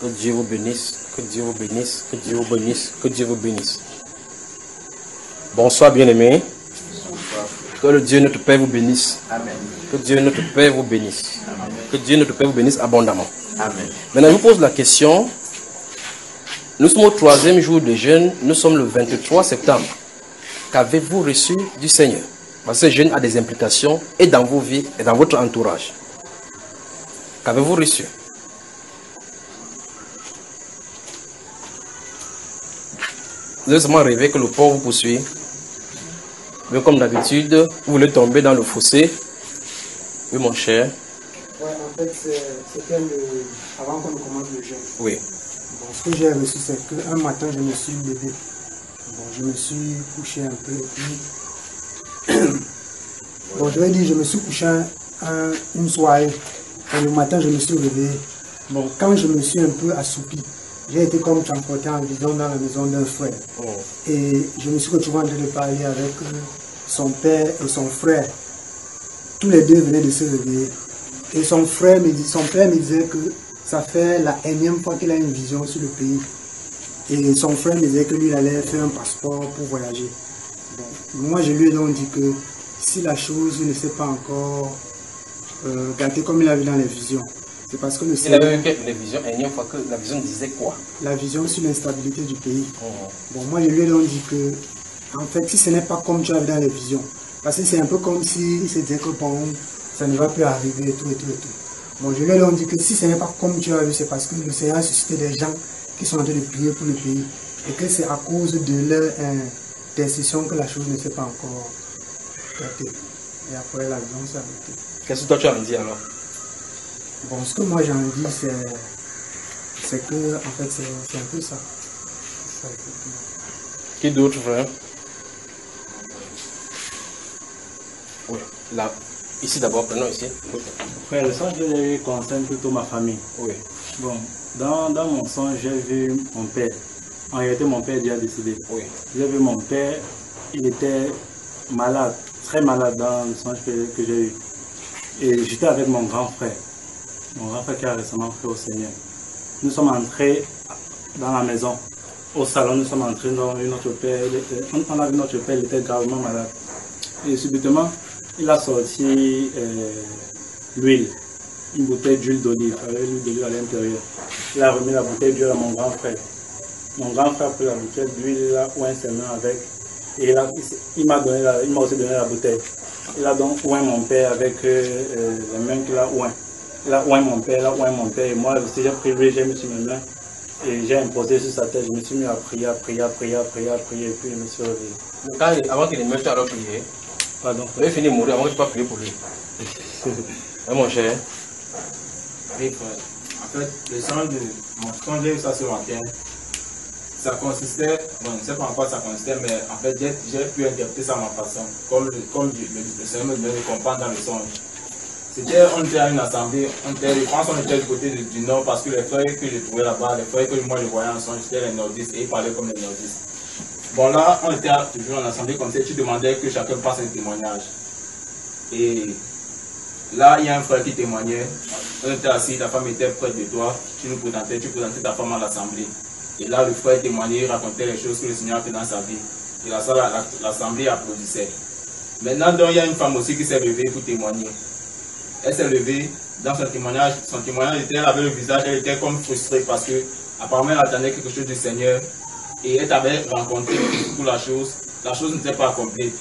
Que Dieu vous bénisse, que Dieu vous bénisse, que Dieu vous bénisse, que Dieu vous bénisse. Bonsoir bien-aimés. Que le Dieu notre Père vous bénisse. Amen. Que Dieu notre Père vous bénisse. Amen. Que Dieu notre Père vous bénisse abondamment. Amen. Maintenant, je vous pose la question. Nous sommes au 3e jour de jeûne. Nous sommes le 23 septembre. Qu'avez-vous reçu du Seigneur? Parce que ce jeûne a des implications et dans vos vies et dans votre entourage. Qu'avez-vous reçu? Vous avez seulement rêvé que le pauvre vous poursuit. Mais comme d'habitude, vous voulez tomber dans le fossé. Oui, mon cher. Ouais, en fait, c'était avant qu'on commence le jeûne. Oui. Bon, ce que j'ai reçu, c'est qu'un matin, je me suis levé. Bon, je me suis couché un peu. Et puis... bon, je vais dire, je me suis couché une soirée. Et le matin, je me suis réveillé. Bon, quand je me suis un peu assoupi, j'ai été comme transporté en vision dans la maison d'un frère. Oh. Et je me suis retrouvé en train de parler avec son père et son frère. Tous les deux venaient de se réveiller. Et son père me disait que ça fait la énième fois qu'il a une vision sur le pays. Et son frère me disait que lui, il allait faire un passeport pour voyager. Bon, moi, je lui ai donc dit que si la chose ne s'est pas encore gâtée comme il a vu dans les visions, c'est parce que le Il avait vu les visions, énième fois que la vision disait quoi? La vision sur l'instabilité du pays. Oh. Bon, moi, je lui ai donc dit que, en fait, si ce n'est pas comme tu as vu dans les visions, parce que c'est un peu comme s'il se disait que bon, ça ne va plus arriver et tout et tout et tout. Bon, je lui ai donc dit que si ce n'est pas comme tu as vu, c'est parce que le Seigneur a suscité des gens qui sont en train de prier pour le pays et que c'est à cause de leur décision que la chose ne s'est pas encore gâtée. Et après, la vision s'est arrêtée. Qu'est-ce que toi tu as dit alors? Bon, ce que moi j'en dis, c'est que, en fait, c'est un peu ça. Qui d'autre, frère? Oui, là. Ici d'abord, prenons ici. Oui. Frère, le songe que j'ai eu concerne plutôt ma famille. Oui. Bon, dans mon songe, j'ai vu mon père. En réalité, mon père est déjà décédé. Oui. J'ai vu mon père, il était malade, très malade dans le songe que j'ai eu. Et j'étais avec mon grand frère. Mon grand frère qui a récemment fait au Seigneur. Nous sommes entrés dans la maison. Au salon, nous sommes entrés dans notre père. On a vu notre père, il était gravement malade. Et subitement, il a sorti l'huile, une bouteille d'huile d'olive, avec l'huile d'olive à l'intérieur. Il a remis la bouteille d'huile à mon grand frère. Mon grand frère a pris la bouteille d'huile, il a oint ses mains avec, et il m'a aussi donné la bouteille. Il a donc oint mon père avec les mains qu'il a oint. Il a oint mon père, et moi aussi j'ai pris l'huile, j'ai mis sur mes mains, et j'ai imposé sur sa tête, je me suis mis à prier, et puis je me suis réveillé. Avant qu'il ne meure, tu as prié. Pardon. Vous avez fini de mourir avant que tu ne pas prier pour lui. Hein, mon cher? Oui, frère. En fait, le songe de mon songe, j'ai eu ça ce matin. Ça consistait, bon, je ne sais pas en quoi ça consistait, mais en fait, j'ai pu interpréter ça à ma façon, comme le Seigneur me donnait de comprendre dans le songe. C'était, on était à une assemblée, je pense qu'on était du côté du nord, parce que les frères que je trouvais là-bas, les frères que moi je voyais en songe, c'était les nordistes, et ils parlaient comme les nordistes. Bon, là, on était toujours en assemblée comme ça, tu demandais que chacun fasse un témoignage. Et là, il y a un frère qui témoignait, on était assis, ta femme était près de toi, tu présentais ta femme à l'assemblée. Et là, le frère témoignait, racontait les choses que le Seigneur a fait dans sa vie. Et là, l'assemblée applaudissait. Maintenant, donc, il y a une femme aussi qui s'est levée pour témoigner. Elle s'est levée, dans son témoignage était, elle avait le visage, elle était comme frustrée parce que apparemment elle attendait quelque chose du Seigneur et elle avait rencontré pour la chose n'était pas accomplie.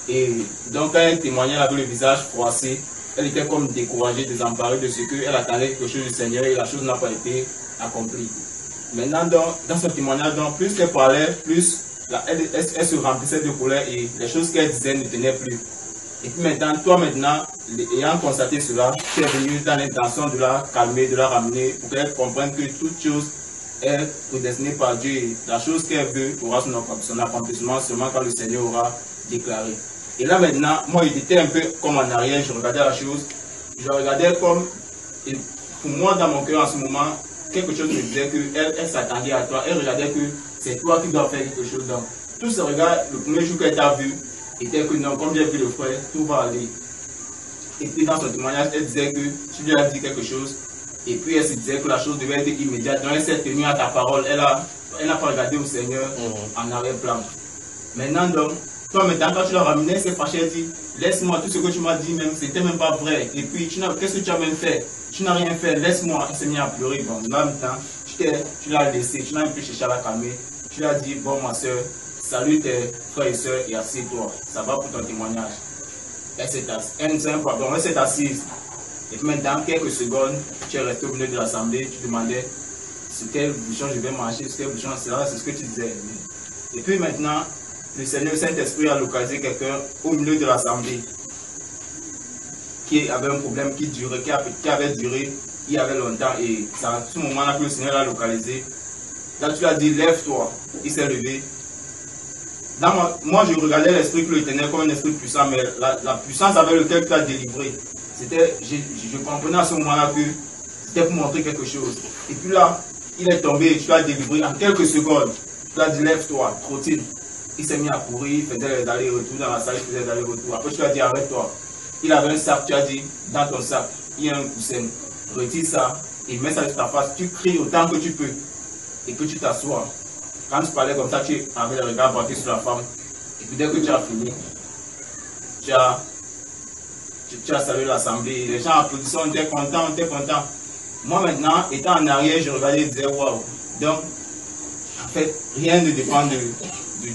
Et donc quand elle témoignait, elle avait le visage froissé, elle était comme découragée, désemparée de ce qu'elle attendait quelque chose du Seigneur et la chose n'a pas été accomplie. Maintenant, dans son témoignage, plus qu'elle parlait, plus elle se remplissait de colère et les choses qu'elle disait ne tenaient plus. Et puis maintenant, ayant constaté cela, tu es venu dans l'intention de la calmer, de la ramener, pour qu'elle comprenne que toute chose est prédestinée par Dieu. Et la chose qu'elle veut aura son accomplissement seulement quand le Seigneur aura déclaré. Et là maintenant, moi j'étais un peu comme en arrière, je regardais la chose, je regardais comme, et pour moi dans mon cœur en ce moment, quelque chose me disait qu'elle s'attendait à toi, elle regardait que c'est toi qui dois faire quelque chose. Donc, tout ce regard, le premier jour qu'elle t'a vu, était que non, comme j'ai vu le frère, tout va aller. Et puis dans son témoignage, elle disait que tu lui as dit quelque chose, Et puis elle se disait que la chose devait être immédiate. Donc elle s'est tenue à ta parole. Elle n'a pas regardé au Seigneur en arrière-plan. Maintenant, donc, toi maintenant, quand tu l'as ramené, elle s'est fâchée, elle dit, laisse-moi, tout ce que tu m'as dit même, c'était même pas vrai. Et puis, qu'est-ce que tu as même fait? Tu n'as rien fait, laisse-moi. Elle s'est mise à pleurer. Bon, là maintenant, tu l'as laissé, tu n'as même plus cherché à la calmer. Tu l'as dit, bon ma soeur, salue tes frères et soeurs et assieds-toi. Ça va pour ton témoignage. Elle s'est assise. Et puis maintenant, quelques secondes, tu es resté au milieu de l'assemblée, tu demandais sur quel bouchon je vais marcher, sur quel bouchon c'est ce que tu disais. Et puis maintenant, le Seigneur Saint-Esprit a localisé quelqu'un au milieu de l'assemblée qui avait un problème qui avait duré il y avait longtemps, et c'est à ce moment-là que le Seigneur l'a localisé. Là, tu lui as dit, lève-toi. Il s'est levé. Moi, je regardais l'Esprit que l'Éternel comme un esprit puissant, mais la puissance avec laquelle tu as délivré, je comprenais à ce moment-là que c'était pour montrer quelque chose. Et puis là, il est tombé, tu l'as délivré en quelques secondes. Tu l'as dit, lève-toi, trottine. Il s'est mis à courir, il faisait les allers-retours dans la salle, il faisait les allers-retours. Après, tu lui as dit, arrête-toi. Il avait un sac, tu as dit, dans ton sac, il y a un coussin. Retire ça et mets ça sur ta face. Tu cries autant que tu peux. Et puis tu t'assois. Quand tu parlais comme ça, tu avais le regard braqué sur la femme. Et puis dès que tu as fini, tu as salué l'assemblée. Les gens applaudissaient, on était contents, on était contents. Moi maintenant, étant en arrière, je regardais et disais waouh. Donc, en fait, rien ne dépend du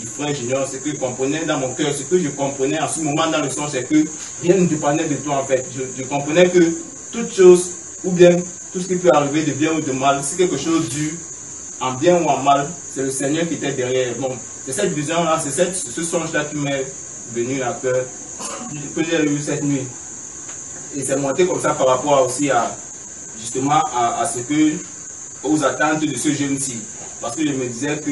frère Junior. Ce que je comprenais dans mon cœur, ce que je comprenais en ce moment dans le son, c'est que rien ne dépendait de toi en fait. Je comprenais que toute chose, ou bien tout ce qui peut arriver de bien ou de mal, si quelque chose dure en bien ou en mal, c'est le Seigneur qui était derrière. Bon, c'est cette vision-là, c'est ce songe-là qui m'est venu à cœur, que j'ai eu cette nuit. Et c'est monté comme ça par rapport aussi à, justement, à ce que, aux attentes de ce jeune-ci. Parce que je me disais que,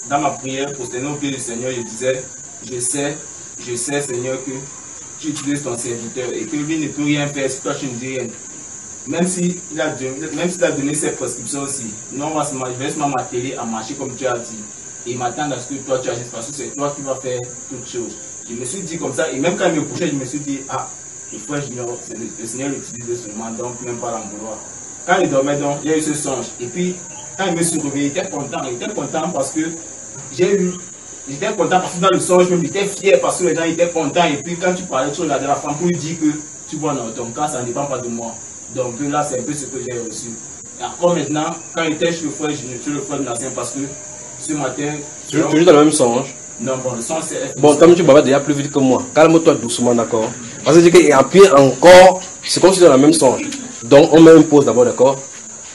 dans ma prière, pour tenir au pied du Seigneur, je disais, je sais, Seigneur, que tu utilises ton serviteur et que lui ne peut rien faire si toi tu ne dis rien. Même s'il a donné ses prescriptions aussi, non, je vais seulement m'atteler à marcher comme tu as dit. Et m'attendre à ce que toi tu agisses parce que c'est toi qui vas faire toutes choses. Je me suis dit comme ça, et même quand il me couchait, je me suis dit, ah, il faut le Seigneur l'utilisait seulement, donc même pas l'en vouloir. Quand il dormait, donc, il y a eu ce songe. Et puis, quand il me suis réveillé, il était content parce que j'étais content parce que dans le songe, même, j'étais fier parce que les gens étaient contents. Et puis, quand tu parlais, tu regardais la femme pour lui dire que tu vois dans ton cas, ça ne dépend pas de moi. Donc là, c'est un peu ce que j'ai reçu. Et encore maintenant, quand il était chez le frère de l'ancien, parce que ce matin... Toujours dans le même songe? Non, bon, le songe c'est... Bon, comme tu vas déjà plus vite que moi, calme-toi doucement, d'accord? Parce que et après encore, c'est comme si tu es dans le même songe. Donc on met une pause d'abord, d'accord?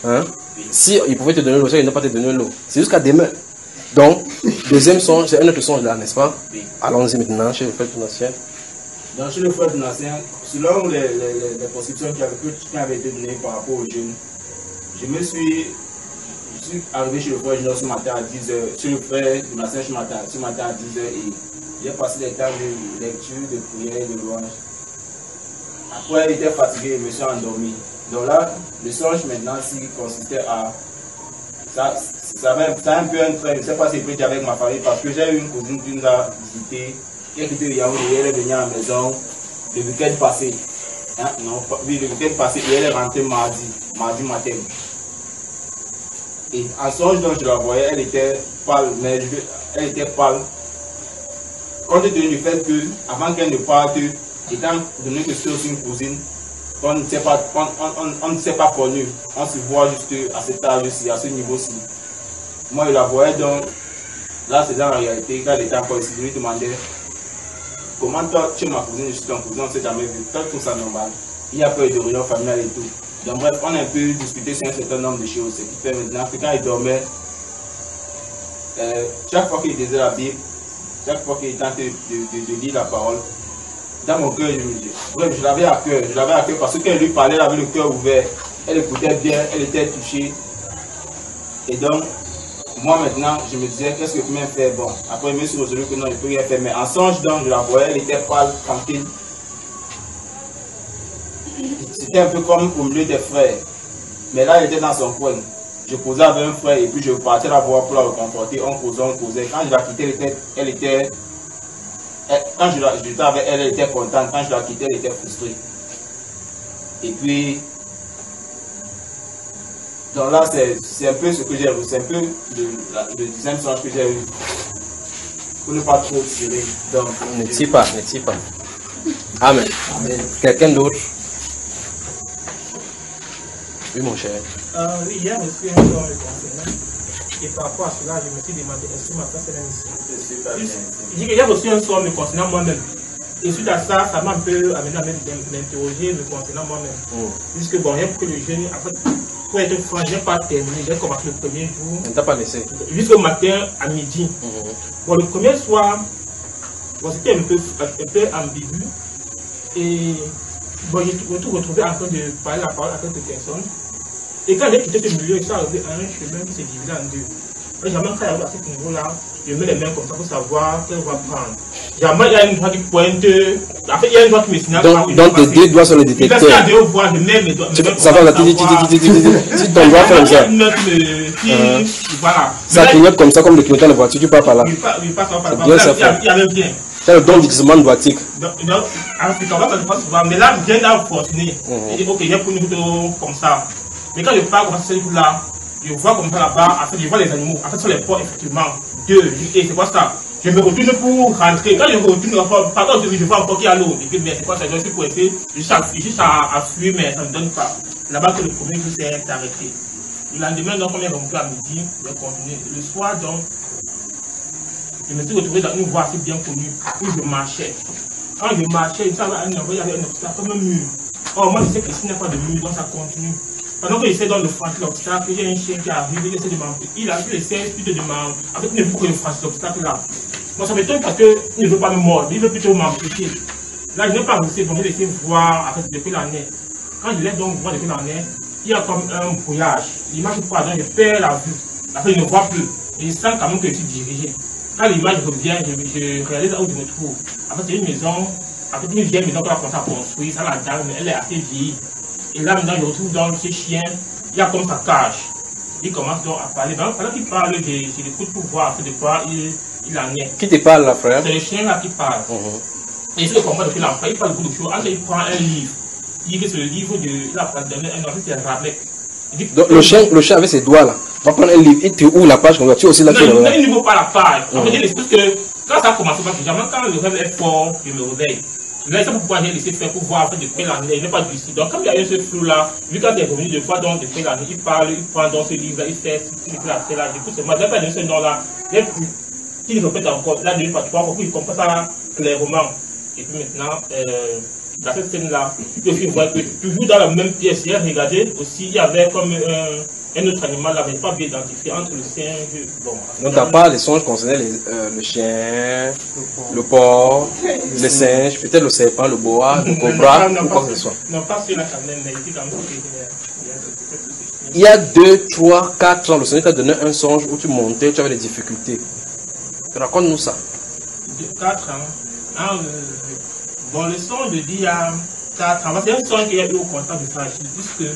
Hein? Si il pouvait te donner l'eau, il ne pas te donner l'eau. C'est jusqu'à demain. Donc, deuxième songe, c'est un autre songe là, n'est-ce pas? Oui. Allons-y maintenant chez le frère de l'ancien. Donc chez le frère de l'ancien, selon les prescriptions qui avaient été données par rapport aux jeunes, je suis arrivé chez le frère Junior ce matin à 10h, chez le frère de l'ancien ce matin à 10h, et j'ai passé des temps de lecture, de prière, de louange. Après, il était fatigué, je me suis endormi. Donc là, le songe maintenant, s'il consistait à... Ça un peu un train, je ne sais pas si je peux dire avec ma famille, parce que j'ai eu une cousine qui nous a visité, qui a quitté le Yaoundé, elle est venue à la maison le week-end passé. Hein? Non, oui, le week-end passé, et elle est rentrée mardi matin. Et en songe, donc, je la voyais, elle était pâle, Compte tenu du fait que, avant qu'elle ne parte, étant donné que c'est aussi une cousine, on ne s'est pas connu, on se voit juste à cet âge-ci, à ce niveau-ci. Moi, je la voyais donc, là c'est dans la réalité, quand elle était encore ici, je lui demandais, comment toi, tu es ma cousine, je suis ton cousin, on ne s'est jamais vu, toi tu trouves ça normal, il y a pas eu de réunion familiale et tout. Donc bref, on a un peu discuté sur un certain nombre de choses, ce qui fait maintenant que quand il dormait, chaque fois qu'il lisait la Bible, chaque fois qu'il tentait de lire la parole, dans mon cœur, je l'avais à cœur, parce que quand elle lui parlait, elle avait le cœur ouvert, elle écoutait bien, elle était touchée. Et donc, moi maintenant, je me disais, qu'est-ce que je peux même faire? Bon, après, je me suis résolu que non, je ne peux rien faire, mais en songe, donc, je la voyais, elle était pâle, tranquille. C'était un peu comme au milieu des frères, mais là, elle était dans son coin. Je causais avec un frère et puis je partais la voir pour la reconforter, on causait. Quand je la quittais, elle était quand j'étais avec elle, elle était contente. Quand je la quittais, elle était frustrée. Et puis, Donc là, c'est un peu ce que j'ai vu, c'est un peu le deuxième songe que j'ai eu. Pour ne pas trop tirer. Donc, ne tire pas, ne tire pas. Amen. Amen. Quelqu'un d'autre? Oui, mon cher. Oui, hier, je suis un homme concernant. Et par rapport à cela, je me suis demandé est-ce que ma place est là ici. J'ai déjà reçu un soir me concernant moi-même. Et suite à ça, ça m'a un peu amené à m'interroger me concernant moi-même. Puisque bon, rien que le jeûne, après, pour être franc, je n'ai pas terminé, j'ai commencé le premier jour. On ne t'a pas laissé. Jusqu'au matin à midi. Bon, le premier soir, bon, c'était un peu ambigu. Et bon, je me suis retrouvé en train de parler la parole à quelques personnes. Et quand j'ai quitté ce milieu, je suis arrivé à un chemin qui s'est divisé en deux. Jamais quand j'arrive à ce niveau-là, je mets les mains comme ça pour savoir quelle voie prendre. Jamais il y a une voie qui pointe. En fait, il y a une voie qui me signale. Donc tes deux doigts sur le détecteur. Il y a deux voies, je mets mes doigts. Ça va, si ton doigt fait comme ça. Voilà. Ça clignote comme ça, comme le clignotant de voiture, tu pars par là. Oui, pas par là. Bien ça fait. Il y avait bien. C'est le don d'aiguisement doigtique. Donc, en fait, ça se passe souvent. Mais là, je viens d'avoir fortuné. Je dis, ok, j'ai pris une route comme ça. Mais quand je pars comme ça, cette route-là, je vois comme ça là-bas, en fait, je vois les animaux. En fait, sur les ports, effectivement, deux. Et c'est quoi ça? Je me retourne pour rentrer. Quand je me retourne, pardon, je vois encore qu'il y a l'eau. Je dis, mais c'est quoi ça? Je suis coincé, juste à fuir, mais ça ne me donne pas. Là-bas, que le premier jour s'est arrêté. Le lendemain, donc, on est remonté à midi, je vais continuer. Le soir, donc, je me suis retrouvé dans une voie assez bien connue où je marchais. Quand je marchais, il y avait un obstacle comme un mur. Or, moi, je sais que s'il n'y a pas de mur, donc ça continue. Pendant que j'essaie de franchir l'obstacle, il y a un chien qui arrive, il essaie de m'embêter. Il essaie plutôt de m'embêter. En fait, il ne veut pas que je franchisse l'obstacle là. Moi, ça m'étonne parce qu'il ne veut pas me mordre, il veut plutôt m'empêcher. Là, je n'ai pas réussi, donc j'ai laissé voir, en fait, depuis l'année. Quand je laisse donc voir depuis l'année, il y a comme un brouillage. L'image part, donc je perds la vue. Après, je ne vois plus. Et je sens quand même que je suis dirigé. Quand l'image revient, je réalise où je me trouve. En fait, c'est une maison, en fait, une vieille maison qu'on a commencé à construire. Ça, la dame, elle est assez vieille. Et là, maintenant, je retrouve dans ce chien, il y a comme sa cage. Il commence donc à parler. Pendant qu'il parle, je l'écoute pour voir de quoi il en est. Qui te parle là, frère? C'est le chien là qui parle. Et je le comprends depuis l'enfant, il parle beaucoup de choses. Après, il prend un livre. Il dit que c'est le livre il a donné un nom, c'est Rabek. Donc, le chien avec ses doigts là, va prendre un livre, il te ouvre la page comme ça, tu es aussi là. Non, il ne veut pas la page. En fait, il explique que quand ça a commencé, jamais quand le rêve est fort, je me réveille. Là, c'est pourquoi j'ai laissé faire pour voir en fait, depuis l'année, il n'est pas d'ici. Donc, comme il y a eu ce flou-là, lui, quand il est revenu deux fois, donc, depuis l'année, il parle, il prend dans ce livre-là, il fait ce qu'il a fait là. Du coup, c'est moi, je n'ai pas donné ce nom-là. Il répète encore, là, deux fois, trois fois, il comprend ça clairement. Et puis maintenant, dans cette scène-là, je vois que toujours dans la même pièce, hier, regardez aussi, il y avait comme un autre animal, là, mais pas bien identifié entre le singe. Bon, donc, ta part, les songes concernaient le chien, le porc, le singe, peut-être le serpent, le boa, le cobra, ou quoi que ce soit. Non, pas sur la quand même, mais ici, quand même, il y a 2, 3, 4 ans, le Seigneur t'a donné un songe où tu montais, tu avais des difficultés. Raconte-nous ça. 4 ans. Ah, bon, le songe de dit il y a 4 ans. C'est un songe qu'il y a eu au contact de Fragile, puisque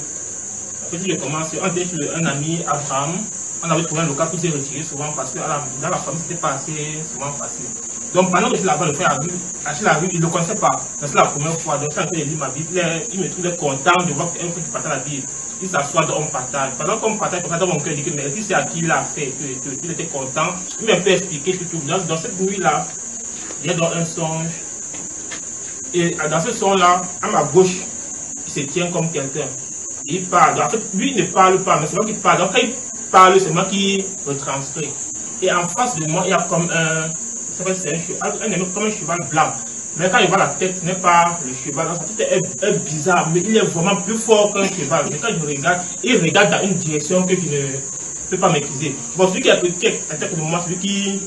en fait, je commence, on était chez un ami, Abraham. On avait trouvé un local pour se retirer souvent parce que dans la famille, c'était pas assez souvent facile. Donc, pendant que je suis là-bas, le frère Achille arrive, il ne le connaissait pas. C'est la première fois. Donc, quand il lit ma Bible, il me trouvait content de voir qu'un frère qui partage la Bible. Il s'assoit, on partage. Pendant qu'on partage, dans mon cœur, il dit que mais si c'est à qui il a fait, qu'il était content, il m'a fait expliquer tout. Dans cette nuit-là, il y a dans un songe. Et dans ce son-là, à ma gauche, il se tient comme quelqu'un. Il parle. En fait, lui, il ne parle pas, mais c'est moi qui parle. Donc, quand il parle, c'est moi qui retranscrit. Et en face de moi, il y a comme comme un cheval blanc. Mais quand il voit la tête, ce n'est pas le cheval. Sa tête est bizarre, mais il est vraiment plus fort qu'un cheval. Mais quand je regarde, il regarde dans une direction que je ne peux pas maîtriser. Bon, celui qui a la tête de moi, celui qui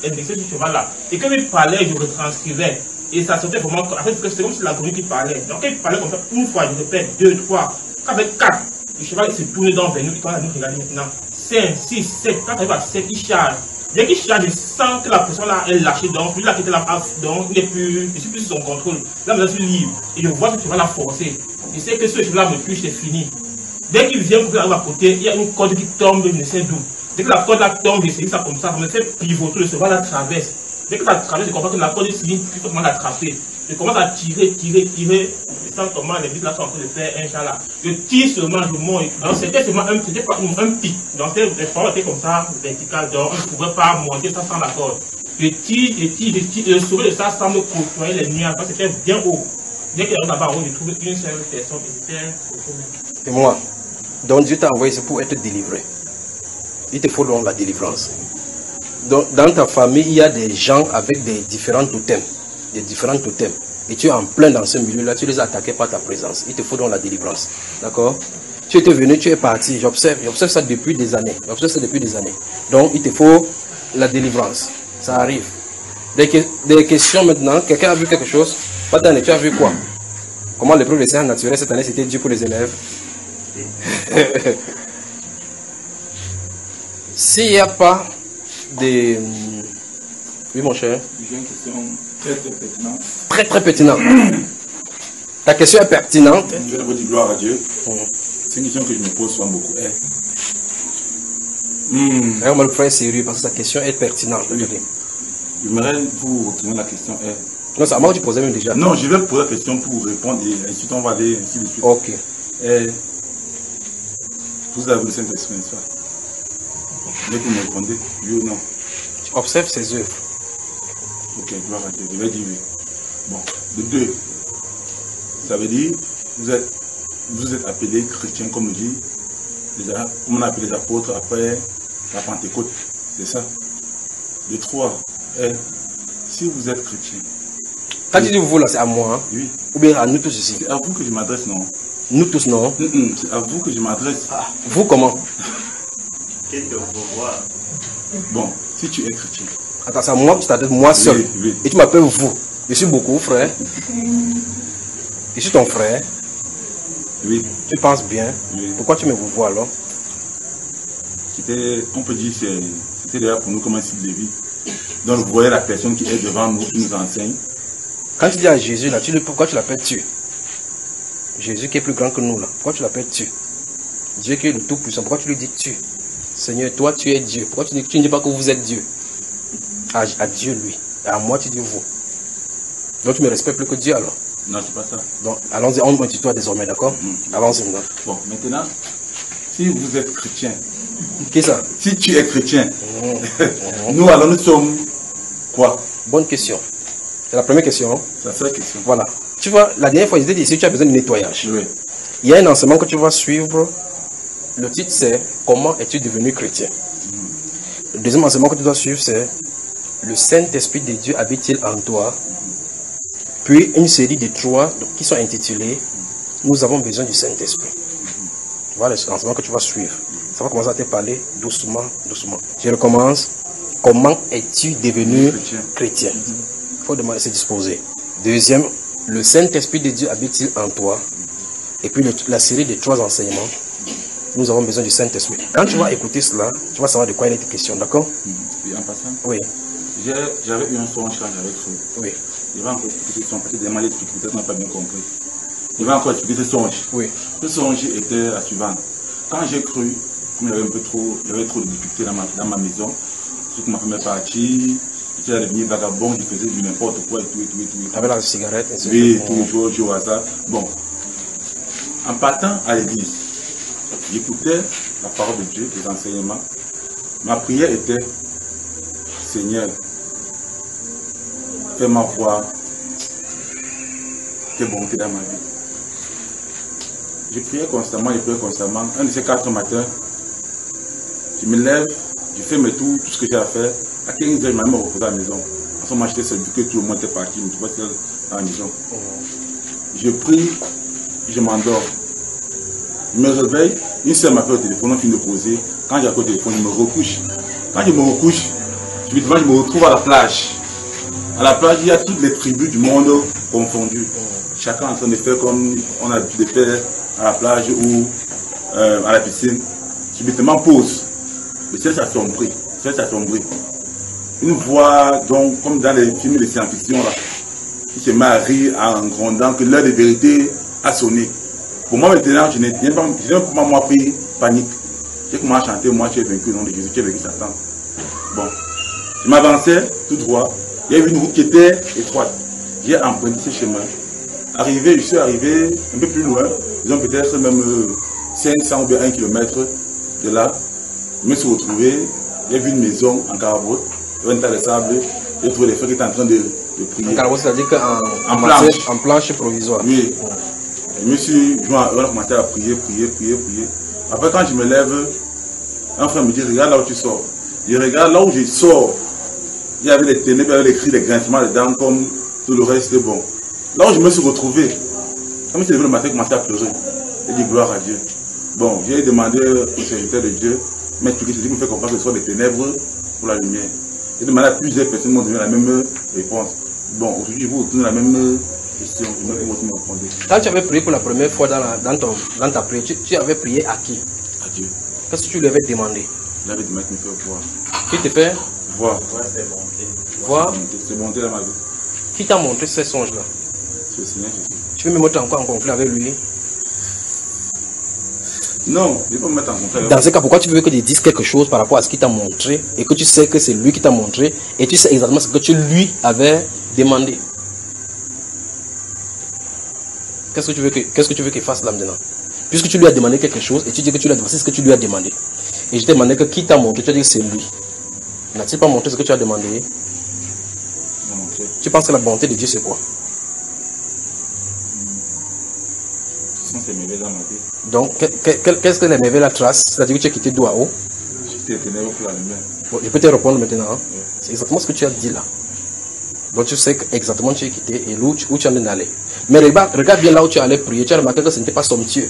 indexait ce cheval-là. Et quand il parlait, je retranscrivais. Et ça sortait vraiment. En fait, c'est comme si la grenouille qui parlait. Donc, quand il parlait comme ça, une fois, je répète, 2, 3. Quand avec 4, le cheval s'est tourné dans vers nous. Il commence à nous regarder maintenant. 5, 6, 7. Quand il arrive à 7, il charge. Dès qu'il charge, je sens que la pression là est lâchée. Donc, lui là qui était là, donc, il n'est plus. Je suis plus sous son contrôle. Là, maintenant, je suis libre. Et je vois que ce cheval là forcer. Je sais que ce cheval là me touche, c'est fini. Dès qu'il vient pour arriver à côté, il y a une corde qui tombe, je ne sais d'où. Dès que la corde là tombe, je sais que ça comme ça me fait pivoter, le cheval là traverse. Dès que ça traverse, je comprends que la corde est signe, il faut comment l'attraper. Je commence à tirer. Je sens comment les vitres là sont en train de faire un chat là. Je tire seulement, je monte. Donc c'était seulement c'était pas un pic. Donc les paroles étaient comme ça, verticales. Donc on ne pouvait pas monter ça sans la corde. Je tire. Et le sommet de ça semble côtoyer les nuages. Parce que c'était bien haut. Dès qu'il y a là-bas, on trouve une seule personne. Et moi, donc Dieu t'a envoyé ici pour être délivré. Il te faut donc la délivrance. Donc, dans ta famille, il y a des gens avec des différents totems. Et tu es en plein dans ce milieu-là, tu les as attaqués par ta présence. Il te faut donc la délivrance. D'accord? Tu étais venu, tu es parti. J'observe ça depuis des années. Donc, il te faut la délivrance. Ça arrive. Des questions maintenant. Quelqu'un a vu quelque chose? Patane, tu as vu quoi? Comment l'épreuve de sciences naturelles cette année, c'était dur pour les élèves? S'il n'y a pas de... Oui, mon cher. J'ai une question très pertinente. Très pertinente. Ta question est pertinente. Je vais vous dire gloire à Dieu. C'est une question que je me pose souvent beaucoup. On va le faire sérieux parce que sa question est pertinente. Oui. J'aimerais vous retourner la question. Non, c'est à moi que tu posais même déjà. Non, je vais poser la question pour répondre et ensuite on va aller ainsi de suite. Ok. Vous avez le Saint-Esprit, n'est-ce pas? Dès que vous me répondez, oui ou non? Tu observes ses œuvres. Ok, gloire à Dieu. Je vais dire oui. Bon, de deux. Ça veut dire, vous êtes appelés chrétiens, comme on dit, comme on a appelé les apôtres après la Pentecôte. C'est ça. De trois. Si vous êtes chrétien. Quand tu dis vous là, c'est à moi, hein? Oui. Ou bien à nous tous ici? C'est à vous que je m'adresse, non? Nous tous, non? C'est à vous que je m'adresse. Vous comment? Bon, si tu es chrétien. Attends, c'est à moi que tu t'adresses, moi seul. Oui, oui. Et tu m'appelles vous. Je suis beaucoup, frère. Je suis ton frère. Oui. Tu penses bien. Oui. Pourquoi tu me vous vois alors? On peut dire que c'était d'ailleurs pour nous comme un cycle de vie. Donc vous voyez la personne qui est devant nous, qui nous enseigne. Quand tu dis à Jésus, là, pourquoi tu l'appelles tu? Jésus qui est plus grand que nous, là. Pourquoi tu l'appelles tu? Dieu qui est le Tout-Puissant, pourquoi tu lui dis tu? Seigneur, toi tu es Dieu. Pourquoi tu ne dis pas que vous êtes Dieu? À Dieu lui. Et à moi tu dis vous. Donc tu me respectes plus que Dieu alors? Non, c'est pas ça. Donc allons-y, on me tutoie désormais, d'accord? Avance maintenant. Bon, maintenant, si vous êtes chrétien. Qui ça? Si tu es chrétien, nous alors nous sommes quoi? Bonne question. C'est la première question. C'est la seule question. Voilà. Tu vois, la dernière fois, je t'ai dit ici, tu as besoin de nettoyage. Oui. Il y a un enseignement que tu vas suivre. Le titre, c'est Comment es-tu devenu chrétien? Le deuxième enseignement que tu dois suivre, c'est Le Saint-Esprit de Dieu habite-t-il en toi? Puis une série de trois qui sont intitulés Nous avons besoin du Saint-Esprit. Tu vois, l'enseignement que tu vas suivre. Ça va commencer à te parler doucement. Je recommence. Comment es-tu devenu chrétien? Il faut demander, se disposer. Deuxième, le Saint-Esprit de Dieu habite-t-il en toi? Et puis la série de trois enseignements. Nous avons besoin du Saint-Esprit. Quand tu vas écouter cela, tu vas savoir de quoi il est question, d'accord? Oui, en passant. Oui. J'avais eu un songe quand j'avais cru. Oui. Il va encore expliquer ce songe, parce que des expliquer, peut-être qu'on n'a pas bien compris. Il va encore expliquer ce songe. Oui. Ce songe était la suivante. Quand j'ai cru, comme il y avait trop de difficultés dans ma maison, surtout que ma femme est partie, j'étais devenu vagabond, je faisais du n'importe quoi et tout. Avec la cigarette, et oui, tous les jours, je vois ça. Bon. En partant à l'église, j'écoutais la parole de Dieu, les enseignements. Ma prière était, Seigneur, fais-moi voir tes bontés dans ma vie. Je priais constamment. Un de ces 4 matins, je me lève, je fais mes tours, tout ce que j'ai à faire. À 15 heures, je m'amène me reposer à la maison. En ce moment, j'étais seul, vu que tout le monde était parti, je me trouvais seul dans la maison. Je prie, je m'endors. Je me réveille, une sœur m'appelle au téléphone, on finit de poser. Quand j'ai appelé au téléphone, je me recouche. Quand je me recouche, je me retrouve à la plage. À la plage, il y a toutes les tribus du monde confondues. Chacun en train de faire comme on a l'habitude de faire à la plage ou à la piscine. Subitement pause. Le ciel s'assombrit. Une voix, donc, comme dans les films de science-fiction, qui se met à rire en grondant que l'heure de vérité a sonné. Pour moi maintenant, je n'ai pas pris panique. J'ai commencé à chanter, moi tu es vaincu au nom de Jésus, tu es vaincu Satan. Bon, je m'avançais tout droit. Il y avait une route qui était étroite. J'ai emprunté ce chemin. Je suis arrivé un peu plus loin, disons peut-être même 500 ou bien 1 km de là. Je me suis retrouvé, j'ai vu une maison en carabote, un tas de sable, j'ai trouvé les frères qui étaient en train de prier. En carabote, c'est-à-dire en planche provisoire. Oui. Je me suis, on a commencé à prier. Après, quand je me lève, un frère me dit, regarde là où tu sors. Je regarde là où je sors. Il y avait des ténèbres, il y avait des cris, des grincements dedans, comme tout le reste, bon. Là où je me suis retrouvé, quand je me suis levé le matin, j'ai commencé à pleurer. J'ai dit gloire à Dieu. Bon, j'ai demandé au serviteur de Dieu, mais tout ce qui me fait comprendre que ce soit des ténèbres pour la lumière. J'ai demandé à plusieurs personnes qui m'ont donné la même réponse. Bon, aujourd'hui, je vous retourne la même question. Je me répondre. Quand tu avais prié pour la première fois dans ta prière, tu avais prié à qui? À Dieu. Qu'est-ce que tu lui avais demandé? Il avait demandé de me faire voir. Qui te fait voir? Voir. C'est monté dans ma vie. Qui t'a montré ces songes-là? C'est le Seigneur Jésus. Tu veux me mettre encore en conflit avec lui? Non, je ne vais pas me mettre en conflit. Dans ce cas, pourquoi tu veux que je dise quelque chose par rapport à ce qu'il t'a montré et que tu sais que c'est lui qui t'a montré et tu sais exactement ce que tu lui avais demandé? Qu'est-ce que tu veux qu'il fasse là maintenant? Puisque tu lui as demandé quelque chose et tu dis que tu lui as demandé ce que tu lui as demandé. Et je t'ai demandé que qui t'a montré, tu as dit que c'est lui. N'a-t-il pas montré ce que tu as demandé? Non. Tu penses que la bonté de Dieu c'est quoi? C'est merveilleux dans ma vie. Donc, qu'est-ce que les merveilles la trace? C'est-à-dire que tu as quitté d'où à où? J'étais ténèbres pour la lumière. Bon, je peux te répondre maintenant. Hein? Oui. C'est exactement ce que tu as dit là. Donc tu sais exactement où tu es quitté et où tu es en train d'aller. Mais regarde bien là où tu allais prier. Tu as remarqué que ce n'était pas somptueux.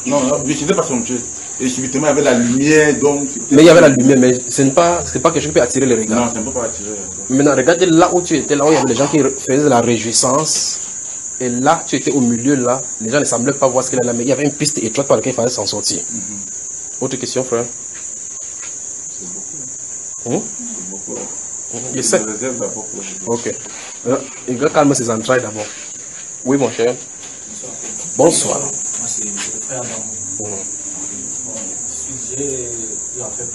Non, je n'étais pas somptueux. Et subitement, il y avait la lumière. Donc, mais il y avait la lumière, mais ce n'est pas quelque chose qui peut attirer le regard. Non, ça ne peut pas attirer. Maintenant, regardez là où tu étais, là où il y avait des gens qui faisaient de la réjouissance. Et là, tu étais au milieu, là. Les gens ne semblaient pas voir ce qu'il y avait là, mais il y avait une piste étroite par laquelle il fallait s'en sortir. Autre question, frère? C'est beaucoup. Je sais. Ok. Il va calmer ses entrailles d'abord. Oui, mon cher. Bonsoir. Moi, c'est le frère Adam. J'ai fait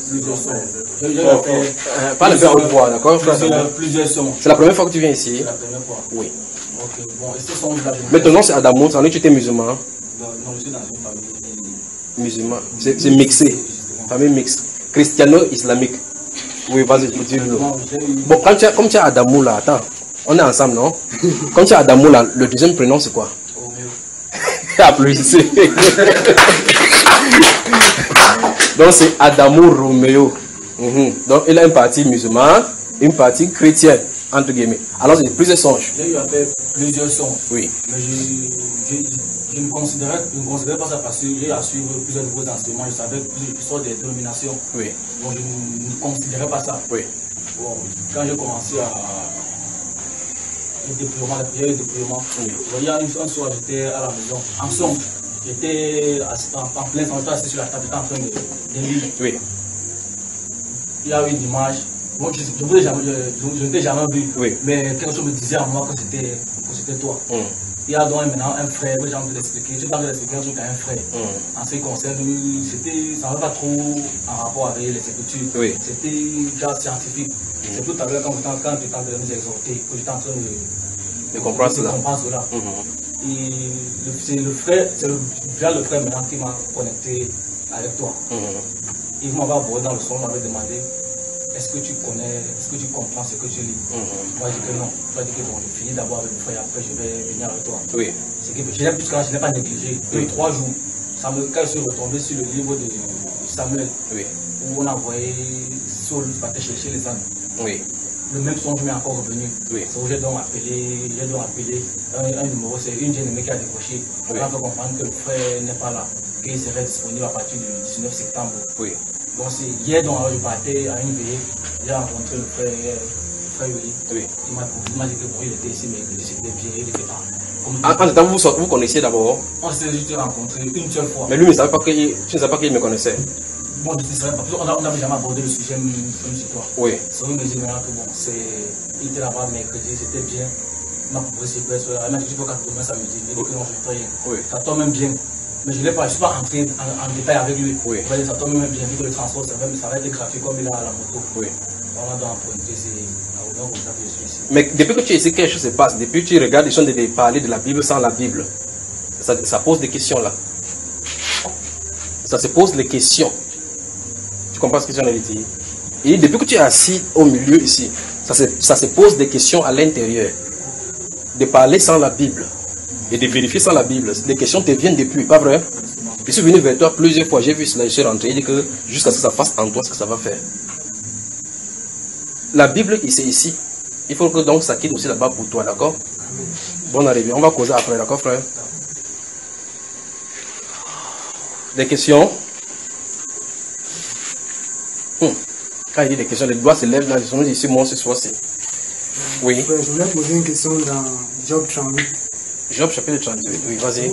plusieurs sons. Pas le faire haute voix, d'accord, frère? Plusieurs sons. C'est la première fois que tu viens ici? C'est la première fois. Oui. Ok, bon, et ce sons-là. Mais ton nom c'est Adamo, ça veut dire que tu étais musulman? Non, je suis dans une famille musulman. C'est mixé. Famille mixte. Christiano-islamique. Oui, vas-y, dis-le. Bon, comme tu as Adamo là, attends, on est ensemble, non? Comme tu as Adamo là, le deuxième prénom c'est quoi? Roméo. Applaudissez. Donc c'est Adamo Roméo. Donc il a une partie musulmane, une partie chrétienne, entre guillemets. Alors c'est plusieurs songes. J'ai eu à faire plusieurs sons. Oui. Mais je ne considérais pas ça parce que j'ai à suivre plusieurs niveaux d'enseignement. Je savais plusieurs sortes de dénominations. Oui. Donc je ne considérais pas ça. Oui. Bon, quand j'ai commencé à le déploiement, Oui. il y a un soir, j'étais à la maison, en somme, j'étais en plein temps, j'étais assis sur la table, j'étais en train de lire. Oui. Il y a eu une image, bon, je ne t'ai jamais vu, Oui. mais quelque chose me disait à moi que c'était toi. Il y a donc maintenant un frère, j'ai envie de l'expliquer, j'ai envie d'expliquer un truc à un frère. En ce qui concerne, ça n'avait pas trop en rapport avec les écritures. Oui. C'était genre scientifique. C'est tout à l'heure quand tu es en train de nous exhorter, que j'étais en train de comprendre cela. Et c'est le frère maintenant qui m'a connecté avec toi. Il m'avait abordé dans le son, m'avait demandé est-ce que tu comprends ce que tu lis? Moi, je dis que non. Moi, je dis que bon, je finis d'abord avec le frère, après je vais venir avec toi. Oui. C'est que je n'ai pas négligé. 2-3 jours, quand je suis retombé sur le livre de Samuel, oui, où on a envoyé Saul partir chercher les ânes. Oui. Le même son m'est encore revenu. Oui. C'est où j'ai donc appelé un numéro, c'est une jeune qui a décroché. On a fait comprendre que le frère n'est pas là, qu'il serait disponible à partir du 19 septembre. Oui. Donc c'est hier donc je partais à une veillée, j'ai rencontré le frère Yoli. Oui. Il m'a dit que bon, il était ici, mais que c'était bien, il était pas. En temps, vous connaissiez d'abord? On s'est juste rencontré une seule fois. Mais lui, tu ne savais pas qu'il me connaissait? Bon, je ne savais pas, parce qu'on n'avait jamais abordé le sujet même sur toi. Oui. C'est vrai, mais j'ai dit que bon, il était là-bas mercredi, c'était bien. Il m'a proposé ses places, il m'a dit que tu peux quand demain samedi. Il a dit que non, je ne fais rien. Oui. Ça tombe même bien. Mais je ne suis pas rentré en détail avec lui. Oui. Ça tombe même bien, vu que le transport, ça va être gratuit comme il a à la moto. Oui. Vraiment dans pointer, c'est comme ça que je suis ici. Mais depuis que tu es ici, quelque chose se passe. Depuis que tu regardes les gens de parler de la Bible sans la Bible. Ça pose des questions là. Ça se pose les questions. Tu comprends ce que je viens de dire? Et depuis que tu es assis au milieu ici, ça se pose des questions à l'intérieur. De parler sans la Bible et de vérifier sans la Bible. Les questions te viennent depuis, pas vrai? Je suis venu vers toi plusieurs fois, j'ai vu cela, je suis rentré, il dit que jusqu'à ce que ça fasse en toi ce que ça va faire. La Bible, c'est ici. Il faut que donc ça quitte aussi là-bas pour toi, d'accord? Bonne arrivée. On va causer après, d'accord, frère? Des questions? Quand il dit des questions, les doigts se lèvent, là, ils sont ici, moi, ce soir-ci. Oui. Je voulais poser une question dans Job 38. Job chapitre 38, oui, vas-y.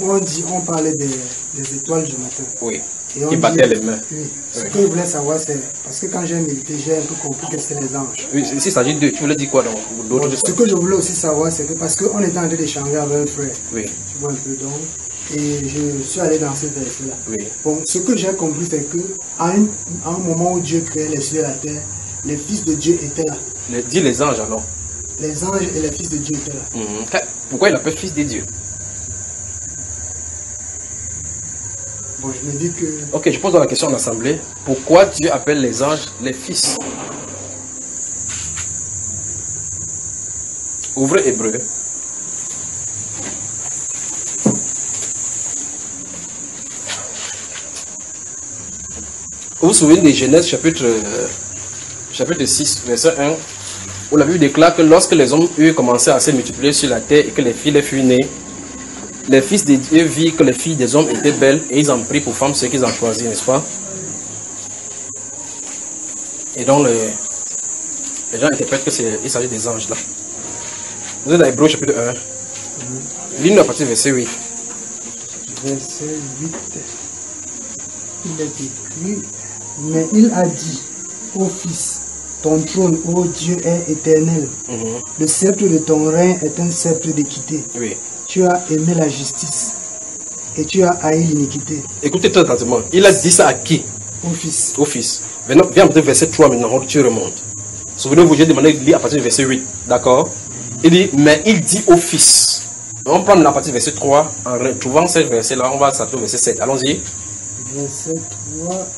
On parlait des étoiles du matin. Oui. Et on Qui battaient les mains. Oui. Ce que je voulais savoir, c'est parce que quand j'ai médité, j'ai un peu compris que c'était les anges. Oui, ici, il s'agit de. Tu voulais dire quoi donc d'autres? Ce que je voulais aussi savoir, c'est que parce qu'on était en train d'échanger avec un frère. Oui. Tu vois un peu donc. Et je suis allé dans ce verset-là. Oui. Bon, ce que j'ai compris, c'est que à un moment où Dieu créait les cieux et la terre, les fils de Dieu étaient là. Dis les anges alors. Les anges et les fils de Dieu étaient là. Pourquoi il appelle fils de Dieu? Bon, je me dis que... Ok, je pose la question en assemblée. Pourquoi Dieu appelle les anges les fils? Ouvrez Hébreu. Vous vous souvenez de Genèse chapitre 6, verset 1, où la Bible déclare que lorsque les hommes eurent commencé à se multiplier sur la terre et que les filles les furent nées, les fils de Dieu virent que les filles des hommes étaient belles et ils en prirent pour femmes ceux qu'ils en choisirent, n'est-ce pas? Et donc les gens interprètent qu'il s'agit des anges là. Vous êtes dans Hébreu chapitre 1. Lis-nous à partir du verset 8. Verset 8. Il est écrit, mais il a dit au Fils, ton trône, ô Dieu, est éternel. Le sceptre de ton règne est un sceptre d'équité. Oui. Tu as aimé la justice et tu as haï l'iniquité. Écoutez très attentivement. Il a dit ça à qui? Au Fils. Au Fils. Viens à verset 3 maintenant, tu remontes. Souvenez-vous, j'ai demandé de lire à partir du verset 8. D'accord? Il dit, mais il dit au Fils. On prend la partie du verset 3. En retrouvant ce verset-là, on va s'atteler au verset 7. Allons-y. Verset 3.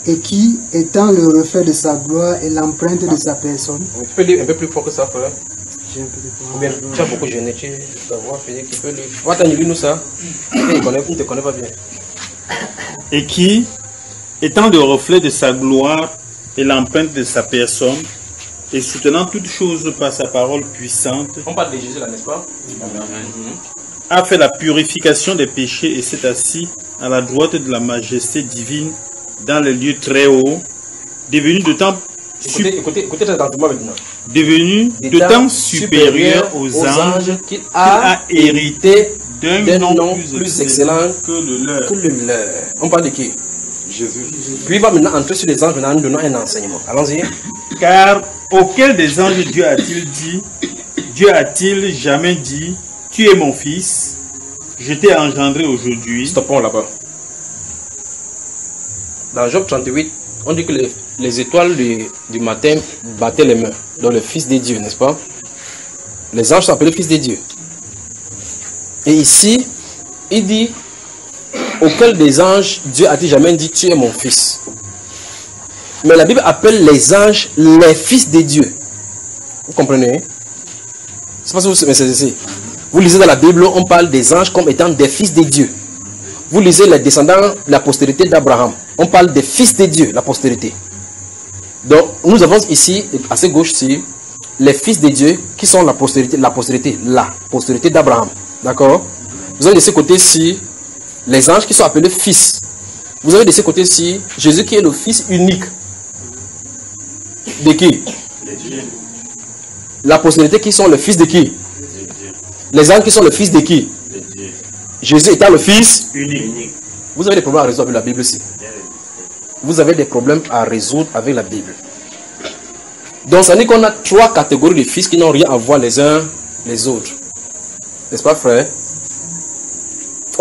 Et qui, étant le reflet de sa gloire et l'empreinte de sa personne. Tu peux lire un peu plus fort que ça, frère. J'ai un peu de Ou bien, tu as beaucoup gêné, tu dois voir, Félix, tu peux lire. Va t'en lire nous ça. Il ne te connaît pas bien. Et qui, étant le reflet de sa gloire et l'empreinte de sa personne, et soutenant toutes choses par sa parole puissante, On parle de Jésus là, n'est-ce pas? a fait la purification des péchés et s'est assis à la droite de la majesté divine dans les lieux très hauts, devenu de temps Écoutez très attentivement maintenant. devenu de temps supérieur aux anges qu'il a hérité d'un nom plus excellent Que le leur. que le leur. On parle de qui? Jésus. Puis il va maintenant entrer sur les anges, maintenant nous donnons un enseignement. Allons-y. Car auquel des anges Dieu a-t-il dit, Dieu a-t-il jamais dit, tu es mon fils, je t'ai engendré aujourd'hui. Stoppons là-bas. Dans Job 38, on dit que les étoiles du matin battaient les mains. Donc le fils de Dieu, n'est-ce pas? Les anges sont appelés fils de Dieu. Et ici, il dit, auquel des anges Dieu a-t-il jamais dit, tu es mon fils. Mais la Bible appelle les anges les fils de Dieu. Vous comprenez? C'est pas ce que vous saisissez. Vous lisez dans la Bible, on parle des anges comme étant des fils de Dieu. Vous lisez les descendants, la postérité d'Abraham. On parle des fils de Dieu, la postérité. Donc, nous avons ici, à cette gauche-ci, les fils de Dieu qui sont la postérité d'Abraham. D'accord? Vous avez de ce côté-ci les anges qui sont appelés fils. Vous avez de ce côté-ci Jésus qui est le fils unique. De qui? La postérité qui sont le fils de qui? Les anges qui sont le fils de qui? Jésus étant le fils Unique. Vous avez des problèmes à résoudre avec la Bible ici. Vous avez des problèmes à résoudre avec la Bible. Donc ça dit qu'on a trois catégories de fils qui n'ont rien à voir les uns les autres. N'est-ce pas, frère?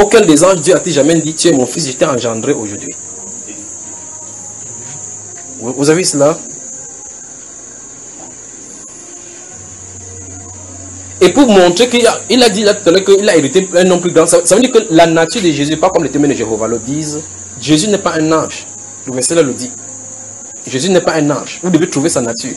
aucun des anges, Dieu a-t-il jamais dit, tu es mon fils, je t'ai engendré aujourd'hui. Vous avez cela? Et pour montrer qu'il a dit là tout à l'heure qu'il a hérité un nom plus grand, ça veut dire que la nature de Jésus, pas comme les témoins de Jéhovah le disent, Jésus n'est pas un ange. Le verset là le dit. Jésus n'est pas un ange. Vous devez trouver sa nature.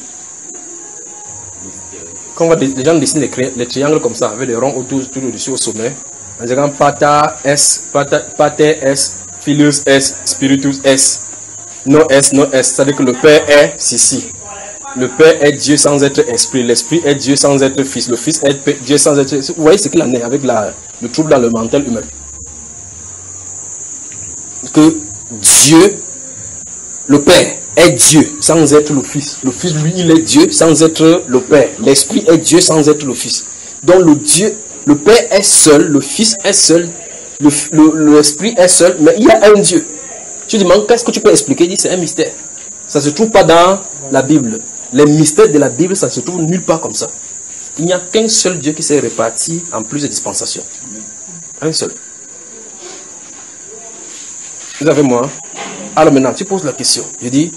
Quand les gens dessinent les triangles comme ça, avec des ronds autour, tout au-dessus, au sommet, en disant Pater S, Filius S, Spiritus S. Non S, non S. C'est-à-dire que le Père est ceci. Le Père est Dieu sans être esprit. L'esprit est Dieu sans être fils. Le fils est Dieu sans être... Vous voyez ce qu'il en est avec le trouble dans le mental humain. Que Dieu, le Père, est Dieu sans être le Fils. Le Fils, lui, il est Dieu sans être le Père. L'Esprit est Dieu sans être le Fils. Donc le Père est seul, le Fils est seul, l'Esprit est seul, mais il y a un Dieu. Tu demandes, qu'est-ce que tu peux expliquer? Il dit, c'est un mystère. Ça ne se trouve pas dans la Bible. Les mystères de la Bible, ça ne se trouve nulle part comme ça. Il n'y a qu'un seul Dieu qui s'est réparti en plusieurs dispensations. Un seul. Vous avez moi? Alors maintenant, tu poses la question. Je dis,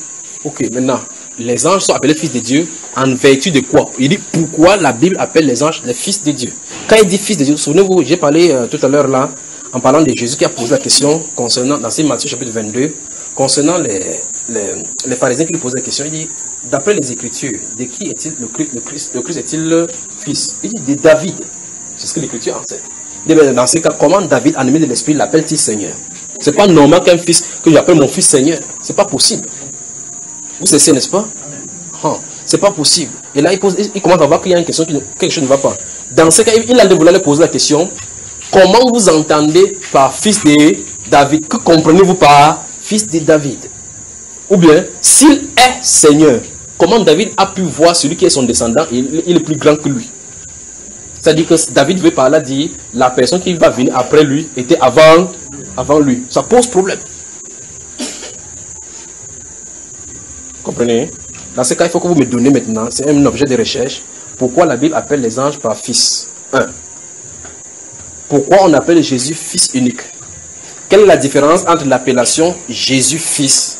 ok, maintenant, les anges sont appelés fils de Dieu en vertu de quoi? Il dit, pourquoi la Bible appelle les anges les fils de Dieu? Quand il dit fils de Dieu, souvenez-vous, j'ai parlé tout à l'heure là, en parlant de Jésus qui a posé la question concernant, dans Matthieu chapitre 22, concernant les pharisiens qui lui posaient la question. Il dit, d'après les Écritures, de qui est-il le Christ est-il le fils? Il dit, de David. C'est ce que l'Écriture enseigne. Il dit, dans ce cas, comment David, animé de l'Esprit, l'appelle-t-il Seigneur? C'est pas normal qu'un fils, que j'appelle mon fils Seigneur. C'est pas possible. Vous savez, n'est-ce pas? C'est pas possible. Et là, il commence à voir qu'il y a une question, quelque chose ne va pas. Dans ce cas, il a voulu lui poser la question, comment vous entendez par fils de David? Que comprenez-vous par fils de David? Ou bien, s'il est Seigneur, comment David a pu voir celui qui est son descendant, il est plus grand que lui? C'est-à-dire que David veut par là dire, la personne qui va venir après lui était avant lui. Ça pose problème. Comprenez? Dans ce cas, il faut que vous me donnez maintenant, c'est un objet de recherche, pourquoi la Bible appelle les anges par fils. 1. Pourquoi on appelle Jésus fils unique? Quelle est la différence entre l'appellation Jésus fils,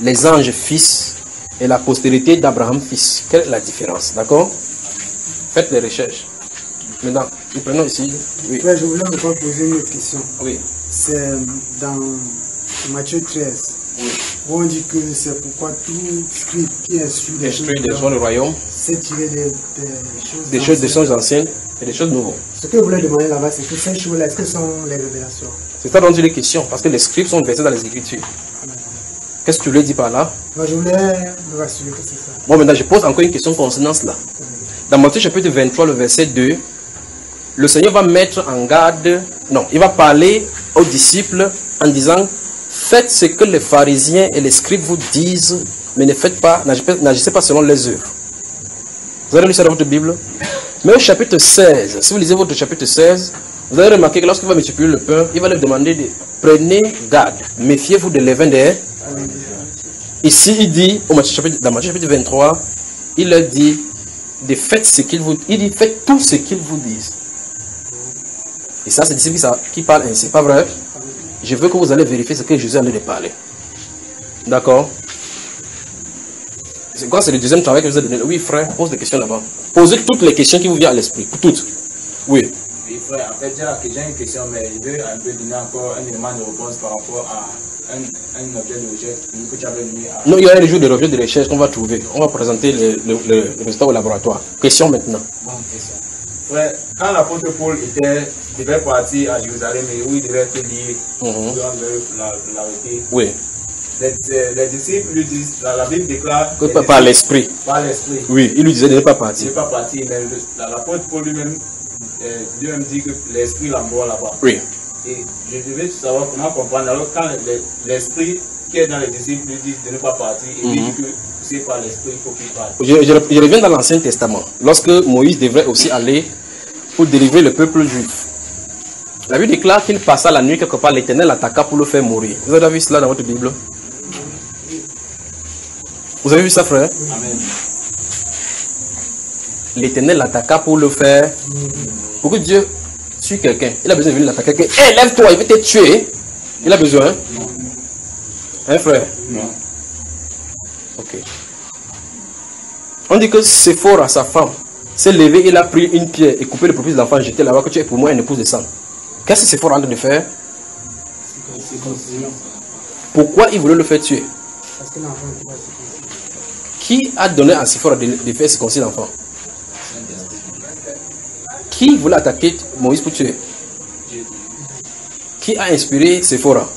les anges fils et la postérité d'Abraham fils? Quelle est la différence? D'accord? Faites les recherches. Maintenant, nous prenons ici. Oui. Ouais, je voulais encore poser une autre question. Oui. C'est dans Matthieu 13. Oui. Où on dit que c'est pourquoi tout scribe qui instruit des choses du royaume, c'est tirer des choses anciennes et des choses nouvelles. Ce que je voulais demander là-bas, c'est que ces choses-là, est-ce que sont les révélations? C'est ça dont il est question, parce que les scribes sont versés dans les Écritures. Qu'est-ce que tu voulais dire par là? Moi, je voulais me rassurer que c'est ça. Bon, maintenant, je pose encore une question concernant cela. Dans Matthieu chapitre 23, le verset 2, le Seigneur va mettre en garde, non, il va parler aux disciples en disant, faites ce que les pharisiens et les scribes vous disent, mais ne faites pas, n'agissez pas selon les œuvres. Vous avez lu ça dans votre Bible? Mais au chapitre 16, si vous lisez votre chapitre 16, vous allez remarquer que lorsqu'il va multiplier le pain, il va leur demander de prenez garde, méfiez-vous de levain des... Ici, il dit, dans Matthieu chapitre 23, il leur dit, de faites ce qu'ils vous... Il dit, faites tout ce qu'ils vous disent. Et ça, c'est disciples qui parlent ainsi, pas vrai? Je veux que vous allez vérifier ce que Jésus a de parler. D'accord? C'est quoi? C'est le deuxième travail que je vous ai donné. Oui, frère, pose des questions là-bas. Posez toutes les questions qui vous viennent à l'esprit. Toutes. Oui. Oui, frère, en fait, j'ai une question, mais je veux un peu donner encore un élément de réponse par rapport à un objet de recherche que tu avais donné à... Non, il y a un jour de objet de recherche qu'on va trouver. On va présenter le résultat au laboratoire. Question maintenant. Bon, question. Frère, quand l'apôtre Paul devait partir à Jérusalem et où il devait être lié, où on devait l'arrêter. Oui. Les disciples lui disent, la Bible déclare... Que par l'esprit. Par l'esprit. Oui, il lui disait de ne pas partir. Il ne pas partir, mais l'apôtre Paul lui-même dit que l'esprit l'envoie là-bas. Oui. Et je devais savoir comment comprendre. Alors quand l'esprit qui est dans les disciples lui dit de ne pas partir, et lui dit que c'est par l'esprit qu'il faut qu'il parte. Je reviens dans l'Ancien Testament. Lorsque Moïse devrait aussi aller pour délivrer le peuple juif. La Bible déclare qu'il passa la nuit quelque part, l'Éternel l'attaqua pour le faire mourir. Vous avez vu cela dans votre Bible? Vous avez vu ça, frère? Amen. L'Éternel l'attaqua pour le faire. Pour que Dieu... sur quelqu'un, il a besoin de venir l'attaquer. Quelqu'un, hey, lève-toi, il veut te tuer. Il a besoin. Hein, frère? Non. Ok. On dit que Séphora, sa femme, s'est levée, il a pris une pierre et coupé le prépuce de l'enfant, jeté là-bas, que tu es pour moi une épouse de sang. Qu'est-ce que Séphora est en train de faire? Pourquoi il voulait le faire tuer? Parce que l'enfant n'était pas circoncis. Qui a donné à Séphora de faire circoncire l'enfant? Qui voulait attaquer Moïse pour tuer? Qui a inspiré Séphora?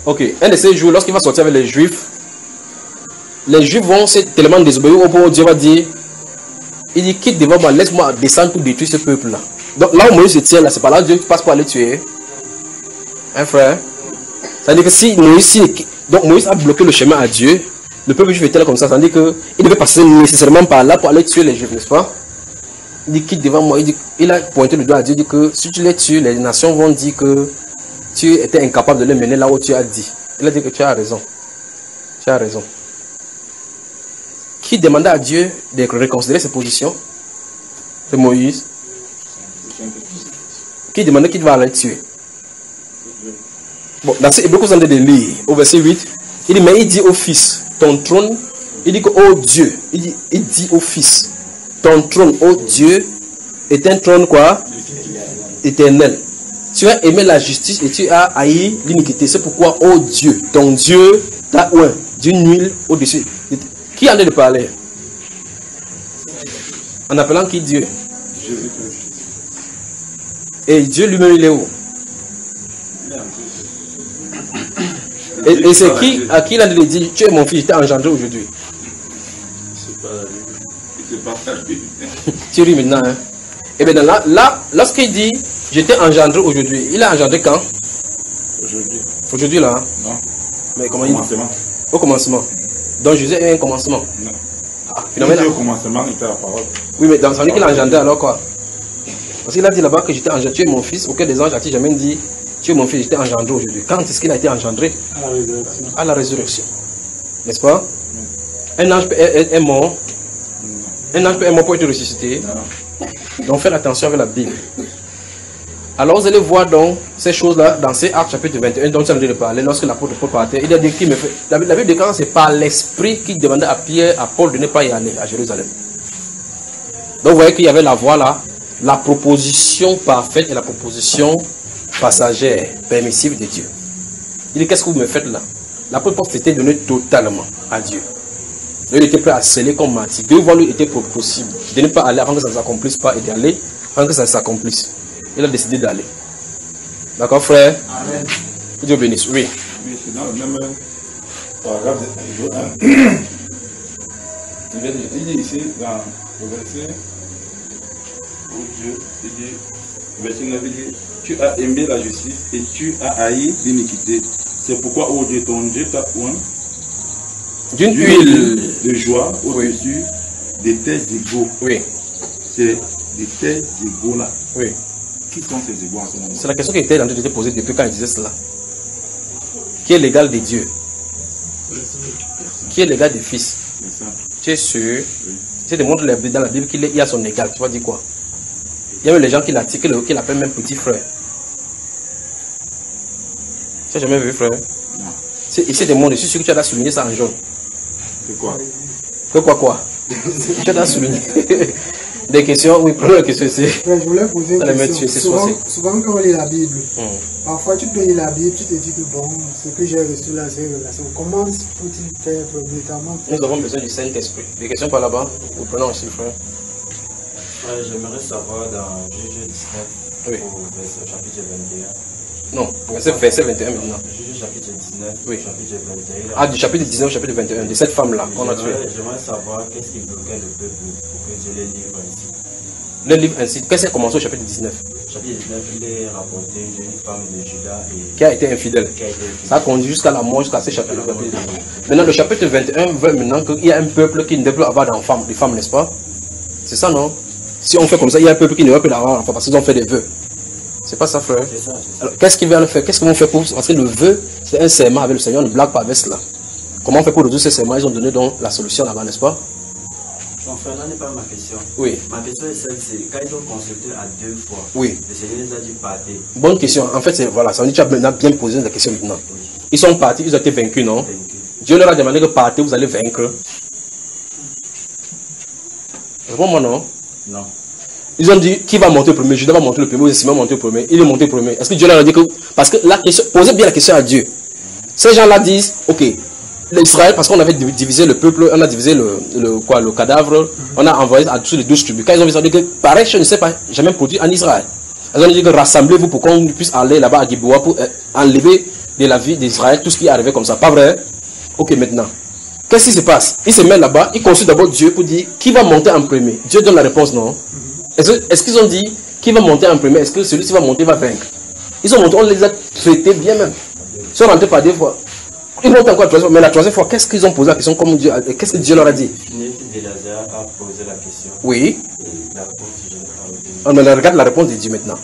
Ok, un de ces jours, lorsqu'il va sortir avec les Juifs vont se tellement désobéir au point où Dieu va dire, il dit, quitte devant moi, laisse-moi descendre pour détruire ce peuple-là. Donc là où Moïse se tient, là, c'est pas là où Dieu passe pour aller tuer. Hein, frère? C'est-à-dire que si Moïse, donc Moïse a bloqué le chemin à Dieu, le peuple juif était là comme ça, c'est-à-dire qu'il devait passer nécessairement par là pour aller tuer les Juifs, n'est-ce pas? Il dit, quitte devant moi, il a pointé le doigt à Dieu, il dit que si tu les tues, les nations vont dire que tu étais incapable de les mener là où tu as dit. Il a dit que tu as raison. Tu as raison. Qui demandait à Dieu de reconsidérer ses positions? C'est Moïse. Qui demandait qu'il va aller tuer? Bon, dans ces Hébreux, vous en avez de lire, au verset 8, il dit, mais il dit au Fils, ton trône, il dit que, oh Dieu, il dit au Fils, ton trône, oh Dieu, est un trône quoi? Éternel. Tu as aimé la justice et tu as haï l'iniquité. C'est pourquoi, oh Dieu, ton Dieu t'a oint d'une huile au-dessus. Qui en est de parler? En appelant qui Dieu? Et Dieu lui-même, il est où? Et c'est qui, à qui il a dit, tu es mon fils, je t'ai engendré aujourd'hui? C'est pas la Bible. Tu ris maintenant, hein? Et bien là, lorsqu'il dit, je t'ai engendré aujourd'hui, il a engendré quand? Aujourd'hui. Aujourd'hui là? Non. Mais comment Au il dit? commencement. Au commencement. Donc Jésus est un commencement. Non. Ah, finalement, Au commencement, il était la parole. oui, mais dans son dit qu'il a engendré alors quoi? Parce qu'il a dit là-bas que j'étais engendré, tu es mon fils, auquel des anges a-t-il jamais dit, tu es mon fils, j'étais engendré aujourd'hui. Quand est-ce qu'il a été engendré? À la résurrection. À la résurrection. N'est-ce pas? Un ange est mort. Un ange est mort pour être ressuscité. Donc faites attention avec la Bible. Alors vous allez voir donc ces choses-là dans ces Actes chapitre 21 dont tu as envie de parler. Lorsque l'apôtre Paul partait, il a dit qu'il me fait. La Bible déclare que c'est par l'esprit qui demandait à Pierre, à Paul de ne pas y aller à Jérusalem. Donc vous voyez qu'il y avait la voie là, la proposition parfaite et la proposition passagère, permissive de Dieu. Il dit, qu'est-ce que vous me faites là? L'apôtre Paul s'était donné totalement à Dieu. Il était prêt à sceller comme martyr. Deux voies lui étaient possibles. De ne pas aller avant que ça ne s'accomplisse pas et d'aller avant que ça s'accomplisse. Il a décidé d'aller. D'accord, frère? Amen. Que Dieu bénisse. Oui. Oui, c'est dans le même paragraphe de Hébreux 1. Il dit ici, dans le verset, oh Dieu, il dit, verset 9, il dit, tu as aimé la justice et tu as haï l'iniquité. C'est pourquoi, oh Dieu, ton Dieu t'a oint d'une huile de joie au-dessus des tes égaux. Oui. C'est des tes égaux là. Oui. Qui sont ces égaux en ce moment? C'est la question qui était en train de te poser depuis quand il disait cela. Qui est l'égal de Dieu? Qui est l'égal du Fils? C'est ça. Tu es sûr? Oui. Tu te montres dans la Bible qu'il y a son égal. Tu vas dire quoi? Il y a même les gens qui l'appellent même petit frère. Tu n'as jamais vu, frère? Non. Ici, des mondes, je suis sûr que tu as souligné ça en jaune. C'est quoi? Que quoi? Tu as souligné. Des questions? Oui, prenons la question ici. Ouais, je voulais poser une Ça les met question. tuer, c'est Souvent, quand on lit la Bible, Parfois, tu peux lire la Bible, tu te dis que bon, ce que j'ai reçu là, c'est une relation. Comment faut-il faire notamment? Nous avons besoin du Saint-Esprit. Des questions par là-bas? Vous prenez aussi, frère. J'aimerais savoir dans Juge 19, Oui. au verset, chapitre 21. Non, verset 21 maintenant. Juge chapitre 19, Oui. chapitre 21. Ah, du chapitre 19 au chapitre 21, de cette femme-là qu'on a tuée. J'aimerais savoir qu'est-ce qui bloquait le peuple pour que Dieu les livre ainsi. Le livre ainsi, qu'est-ce qui a commencé au chapitre 19? Chapitre 19, il est rapporté d'une femme de Juda Qui a été infidèle. qui a été Ça a conduit jusqu'à la mort, jusqu'à ce chapitre 21. Maintenant, le chapitre 21 veut maintenant qu'il y a un peuple qui ne doit plus avoir d'enfants, des femmes, n'est-ce pas? C'est ça, non? Si on fait comme ça, il y a un peuple qui ne va plus avoir d'enfants parce qu'ils ont fait des vœux. C'est pas ça, frère? C'est ça. Alors, qu'est-ce qu'ils veulent faire? Qu'est-ce qu'ils vont faire pour... Parce que le vœu, c'est un serment avec le Seigneur, on ne blague pas avec cela. Comment on fait pour résoudre ce serment? Ils ont donné donc la solution là-bas, n'est-ce pas? Mon frère, là n'est pas ma question. Oui. Ma question est celle, c'est quand ils ont consulté à 2 fois, Oui. le Seigneur les a dit partez. Bonne question. En fait, c'est voilà, ça veut dire que tu as maintenant bien posé la question maintenant. Oui. Ils sont partis, ils ont été vaincus, non? Vaincu. Dieu leur a demandé que partez, vous allez vaincre. Réponds-moi non. Non. Ils ont dit qui va monter le premier? Judas va monter le premier, ou Simon va monter le premier. Il est monté le premier. Est-ce que Dieu leur a dit que. Parce que la question, posez bien la question à Dieu. Ces gens-là disent, ok, l'Israël, parce qu'on avait divisé le peuple, on a divisé le cadavre, on a envoyé à tous les 12 tribus. Quand ils ont vu ça, ils ont dit que pareil, je ne sais pas, jamais produit en Israël. Ils ont dit que rassemblez-vous pour qu'on puisse aller là-bas à Gibeah pour enlever de la vie d'Israël tout ce qui est arrivé comme ça. Pas vrai? Ok, maintenant. Qu'est-ce qui se passe? Ils se mettent là-bas, ils consultent d'abord Dieu pour dire qui va monter en premier. Dieu donne la réponse, non? Est-ce qu'ils ont dit qui va monter en premier? Est-ce que celui qui va monter va vaincre? Ils ont monté, on les a traités bien même. Ils sont rentrés par 2 fois. Ils montent encore la 3e fois. Mais la 3e fois, qu'est-ce qu'ils ont posé la question comme Dieu? Qu'est-ce que Dieu leur a dit? Le fils d'Élazar a posé la question. Oui. Et la réponse, je n'ai pas retenu. On regarde la réponse de Dieu maintenant.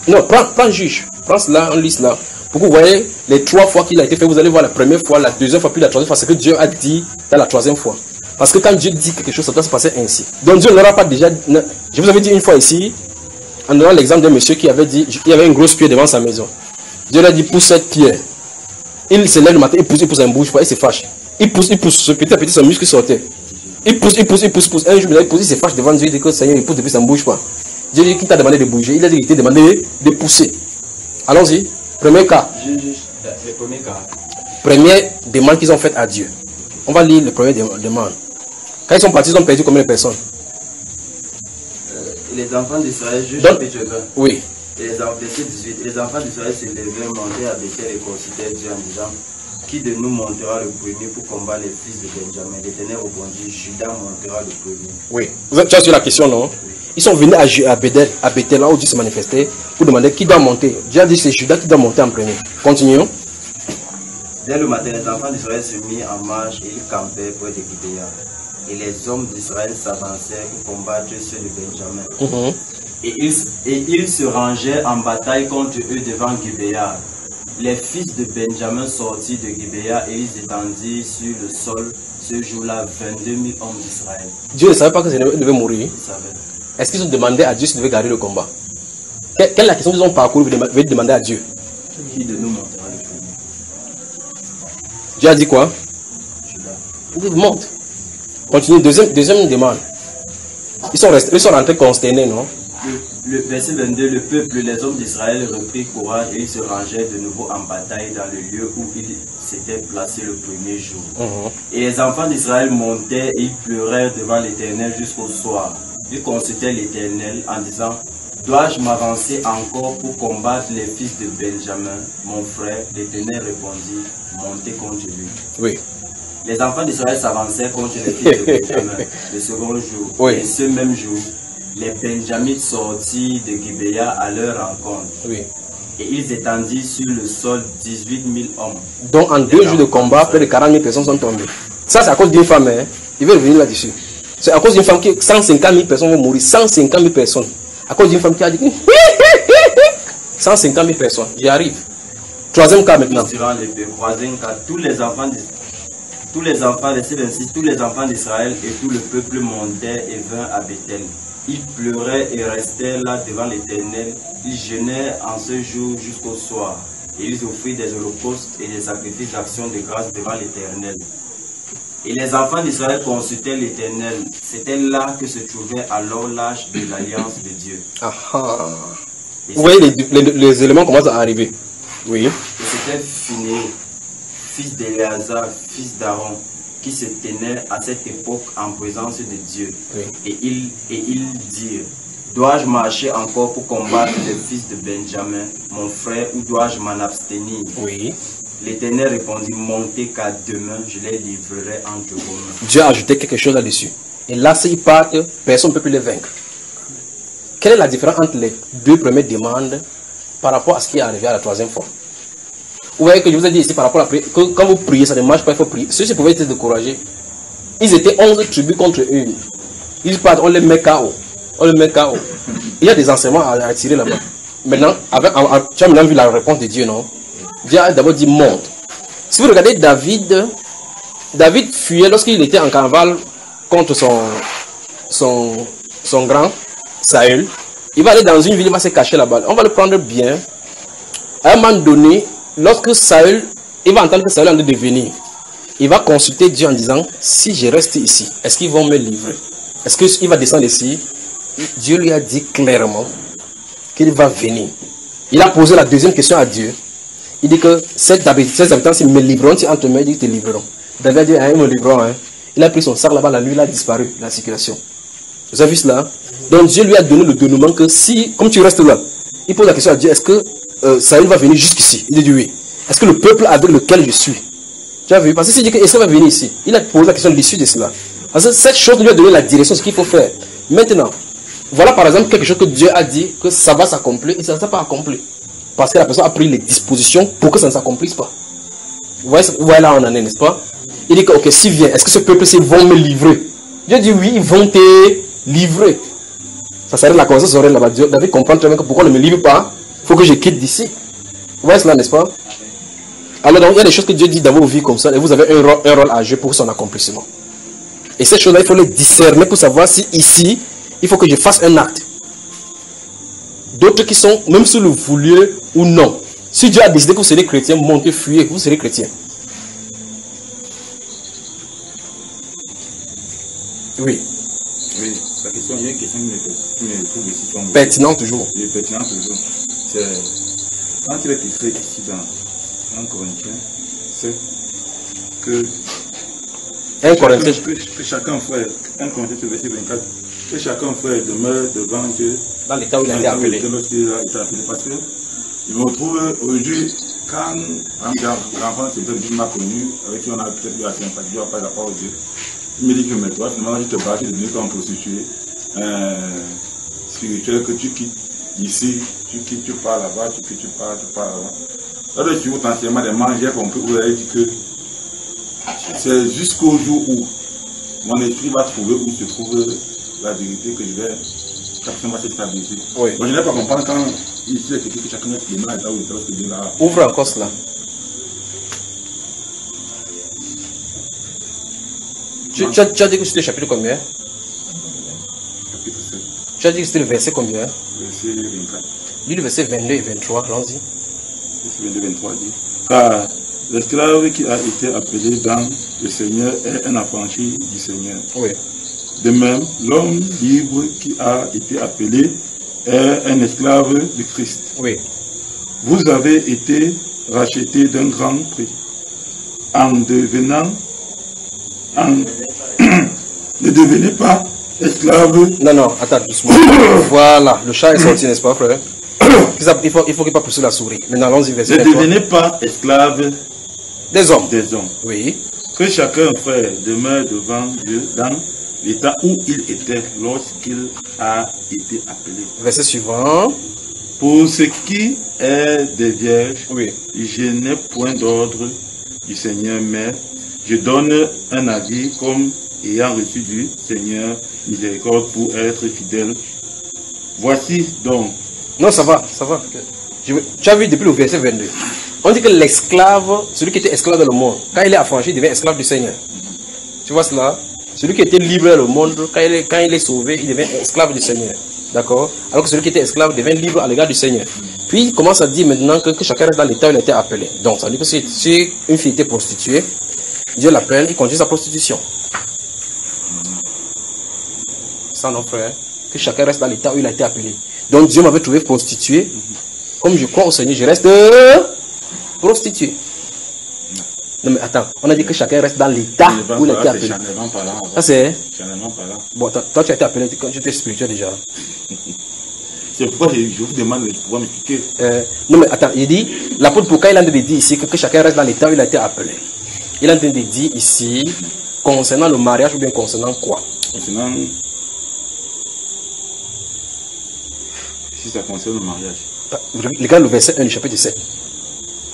Non, prends juge. Prends cela, on lit cela. Pour que vous voyez les 3 fois qu'il a été fait, vous allez voir la première fois, la 2e fois, puis la 3e fois. C'est ce que Dieu a dit dans la 3e fois. Parce que quand Dieu dit quelque chose, ça doit se passer ainsi. Donc Dieu n'aura pas déjà. Je vous avais dit une fois ici, en donnant l'exemple d'un monsieur qui avait dit, il y avait une grosse pierre devant sa maison. Dieu lui a dit, pousse cette pierre. Il se lève le matin, il pousse, ça ne bouge pas, il se fâche. Il pousse, petit à petit, son muscle sortait. Il pousse. Un jour, il se fâche devant Dieu, il dit que Seigneur, il pousse depuis, ça ne bouge pas. Dieu dit qu'il t'a demandé de bouger, il a dit qu'il t'a demandé de pousser. Allons-y. Premier cas. Le premier cas. Première demande qu'ils ont faite à Dieu. On va lire le premier demande. Quand ils sont partis, ils ont perdu combien de personnes? Les enfants d'Israël, juste Donc, chapitre 20. Oui. Verset 18. Les enfants d'Israël se levaient, montaient à Bethel et consultaient Dieu en disant, qui de nous montera le premier pour combattre les fils de Benjamin? L'Éternel répondit, Judas montera le premier. Oui. Tu as su la question, non? Ils sont venus à Bethel, là où Dieu se manifestait, pour demander qui doit monter. Dieu a dit c'est Judas qui doit monter en premier. Continuons. Dès le matin, les enfants d'Israël se mirent en marche et ils campaient près de Gibéa. Et les hommes d'Israël s'avancèrent pour combattre ceux de Benjamin. Et ils se rangeaient en bataille contre eux devant Gibéa. Les fils de Benjamin sortirent de Gibéa et ils étendirent sur le sol ce jour-là 22 000 hommes d'Israël. Dieu ne savait pas que ça devait mourir. Ils savaient. Est-ce qu'ils ont demandé à Dieu s'il devait garder le combat? Quelle est la question qu'ils ont parcouru? Vous devez demander à Dieu. Qui de nous montera le premier? Dieu a dit quoi? Judas. Il dit monte. Continue. Deuxième demande. Ils sont rentrés consternés, non? Le verset 22, le peuple, les hommes d'Israël reprirent courage et ils se rangèrent de nouveau en bataille dans le lieu où ils s'étaient placés le premier jour. Et les enfants d'Israël montaient et ils pleurèrent devant l'Éternel jusqu'au soir. Ils consultaient l'Éternel en disant, dois-je m'avancer encore pour combattre les fils de Benjamin, mon frère? L'Éternel répondit, montez contre lui. Oui. Les enfants d'Israël s'avancèrent contre les fils de Benjamin le second jour. Oui. Et ce même jour, les Benjamites sortirent de Gibéa à leur rencontre. Oui. Et ils étendirent sur le sol 18 000 hommes. Donc en 2 jours de combat, près de 40 000 personnes sont tombées. Ça, c'est à cause d'une femme. Hein? Il veut revenir là-dessus. C'est à cause d'une femme qui 150 000 personnes vont mourir. 150 000 personnes. À cause d'une femme qui a dit 150 000 personnes. J'y arrive. Troisième cas maintenant. Durant les deux, troisième cas, tous les enfants, verset 26, tous les enfants d'Israël et tout le peuple montaient et vinrent à Bethel. Ils pleuraient et restaient là devant l'Éternel. Ils jeûnaient en ce jour jusqu'au soir. Et ils offrirent des holocaustes et des sacrifices d'action de grâce devant l'Éternel. Et les enfants d'Israël consultaient l'Éternel. C'était là que se trouvait alors l'arche de l'alliance de Dieu. Vous voyez, les éléments commencent à arriver. Oui. Et c'était Phinehas, fils d'Éléazar, fils d'Aaron, qui se tenait à cette époque en présence de Dieu. Oui. Et ils dirent, dois-je marcher encore pour combattre les fils de Benjamin, mon frère, ou dois-je m'en abstenir? Oui. L'Éternel répondit, montez car demain je les livrerai entre vos mains. Dieu a ajouté quelque chose là-dessus. Et là, s'ils partent, personne ne peut plus les vaincre. Quelle est la différence entre les 2 premières demandes par rapport à ce qui est arrivé à la 3e fois? Vous voyez que je vous ai dit ici par rapport à la prière, que quand vous priez, ça ne marche pas, il faut prier. Ceux-ci pouvaient être découragés. Ils étaient 11 tribus contre une. Ils partent, on les met KO. On les met KO. Il y a des enseignements à tirer là-bas. Maintenant, tu as maintenant vu la réponse de Dieu, non? Dieu a d'abord dit monte. Si vous regardez David fuyait lorsqu'il était en cavale contre son grand, Saül. Il va aller dans une ville, il va se cacher là-bas. On va le prendre bien. À un moment donné, lorsque Saül, il va entendre que Saül est en train de venir. Il va consulter Dieu en disant, si je reste ici, est-ce qu'ils vont me livrer? Est-ce qu'il va descendre ici? Dieu lui a dit clairement qu'il va venir. Il a posé la deuxième question à Dieu. Il dit que ces habitants, s'ils me livreront entre mains, il dit qu'ils te livreront. David a dit, ils me livreront. Hein. Il a pris son sac là-bas, la nuit, il a disparu, la circulation. Vous avez vu cela? Donc Dieu lui a donné le dénouement que si, comme tu restes là, il pose la question à Dieu, est-ce que Saül va venir jusqu'ici? Il dit oui. Est-ce que le peuple avec lequel je suis? Tu as vu? Parce que s'il dit que Esther va venir ici, il a posé la question de l'issue de cela. Parce que cette chose lui a donné la direction, ce qu'il faut faire. Maintenant, voilà par exemple quelque chose que Dieu a dit que ça va s'accomplir et ça ne s'est pas accompli. Parce que la personne a pris les dispositions pour que ça ne s'accomplisse pas. Vous voyez là on en est, n'est-ce pas? Il dit que, ok, s'il vient, est-ce que ce peuple-ci vont me livrer? Dieu dit oui, ils vont te livrer. Ça s'arrête la conversation s'arrête là-bas. David comprend très bien que pourquoi on ne me livre pas, il faut que je quitte d'ici. Vous voyez cela, n'est-ce pas? Alors donc, il y a des choses que Dieu dit dans vos vies comme ça et vous avez un rôle à jouer pour son accomplissement. Et ces choses-là, il faut les discerner pour savoir si ici, il faut que je fasse un acte. D'autres qui sont, même si vous vouliez ou non, si Dieu a décidé que vous serez chrétien, montez, fuyez, vous serez chrétien. Oui. Oui, la question, il y a une question qui me trouve ici comme pertinent toujours. Oui, pertinent toujours. C'est quand il est écrit ici dans 1 Corinthiens, c'est que 1 Corinthiens, que chacun frère, 1 Corinthiens verset 24, que chacun frère demeure devant Dieu dans l'état où il a été appelé. Parce que je me retrouve aujourd'hui, quand un grand-enfant m'a connu, avec qui on a peut-être eu la sympathie, par rapport à Dieu, il me dit que mais toi, finalement, je te bats, tu es devenu comme prostituée spirituelle que tu quittes ici, tu quittes, tu pars là-bas, tu quittes, tu pars là-bas. Là, je suis potentiellement des mains, j'ai compris, vous avez dit que c'est jusqu'au jour où mon esprit va trouver où se trouve la vérité que je vais, chacun va se stabiliser. Oui. Donc, je n'ai pas comprendre quand ici, il y a quelqu'un que chacun est dans l'état où il est là. Ouvre encore cela. Tu as dit que c'était le chapitre combien? Chapitre 7. Tu as dit que c'était le verset combien? Verset 24. Lis le verset 22 et 23, allons-y. Verset 22 et 23 dit. Car l'esclave qui a été appelé dans le Seigneur est un affranchi du Seigneur. Oui. De même, l'homme libre qui a été appelé est un esclave de Christ. Oui. Vous avez été rachetés d'un grand prix en devenant ne devenez pas esclave. Non, attends, doucement. Voilà, le chat est sorti, n'est-ce pas, frère? Il faut qu'il pas pousser la souris. Maintenant, allons-y, verset 23. Ne devenez pas esclave des hommes. Oui. Que chacun, frère, demeure devant Dieu dans l'état où il était lorsqu'il a été appelé. Verset suivant. Pour ce qui est des vierges, oui. Je n'ai point d'ordre du Seigneur, mais je donne un avis comme ayant reçu du Seigneur miséricorde pour être fidèle. Voici donc. Non, ça va. Tu as vu depuis le verset 22. On dit que l'esclave, celui qui était esclave dans le monde, quand il est affranchi, il devient esclave du Seigneur. Tu vois cela? Celui qui était libre dans le monde, quand il est sauvé, il devient esclave du Seigneur. D'accord? Alors que celui qui était esclave devient libre à l'égard du Seigneur. Puis il commence à dire maintenant que chacun reste dans l'état où il a été appelé. Donc ça veut dire que si une fille était prostituée, Dieu l'appelle, il continue sa prostitution. Ça non frère, que chacun reste dans l'état où il a été appelé. Donc Dieu m'avait trouvé prostituée. Comme je crois au Seigneur, je reste prostituée. Non mais attends, on a dit que chacun reste dans l'état où il a été appelé. Ça c'est... Bon, toi tu as été appelé quand tu étais spirituel déjà. C'est pourquoi je vous demande de pouvoir m'expliquer. Non mais attends, il dit, l'apôtre pourquoi il a dit ici que chacun reste dans l'état où il a été appelé. Il a dit ici, concernant le mariage ou bien concernant quoi? Concernant... Si ça concerne le mariage. Regarde le verset 1 du chapitre 7.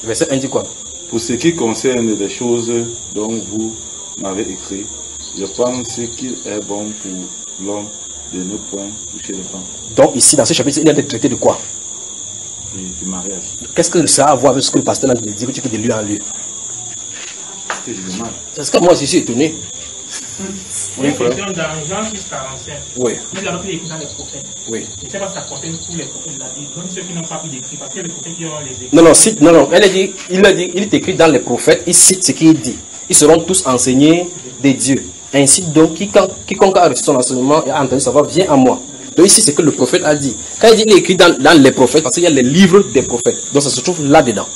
Le verset 1 dit quoi? Pour ce qui concerne les choses dont vous m'avez écrit, je pense qu'il est bon pour l'homme de ne point toucher les femmes. Donc ici, dans ce chapitre, il a été traité de quoi? Du mariage. Qu'est-ce que ça a à voir avec ce que le pasteur a dit que tu peux de lieu en lieu? C'est ce que je demande. C'est ce que moi aussi je suis étonné. Il y a une frère. question dans Jean 6,45. Oui. Mais là-bas, il est écrit dans les prophètes. Oui. Je ne sais pas si ça concerne tous les prophètes de la Bible, même ceux qui n'ont pas pu d'écrit, parce que les prophètes qui ont les écrits. Non, il a dit, il est écrit dans les prophètes, il cite ce qu'il dit. Ils seront tous enseignés des dieux. Ainsi donc, quiconque a reçu son enseignement et a entendu savoir, vient à moi. Donc ici, c'est ce que le prophète a dit. Quand il dit il est écrit dans les prophètes, parce qu'il y a les livres des prophètes. Donc ça se trouve là-dedans.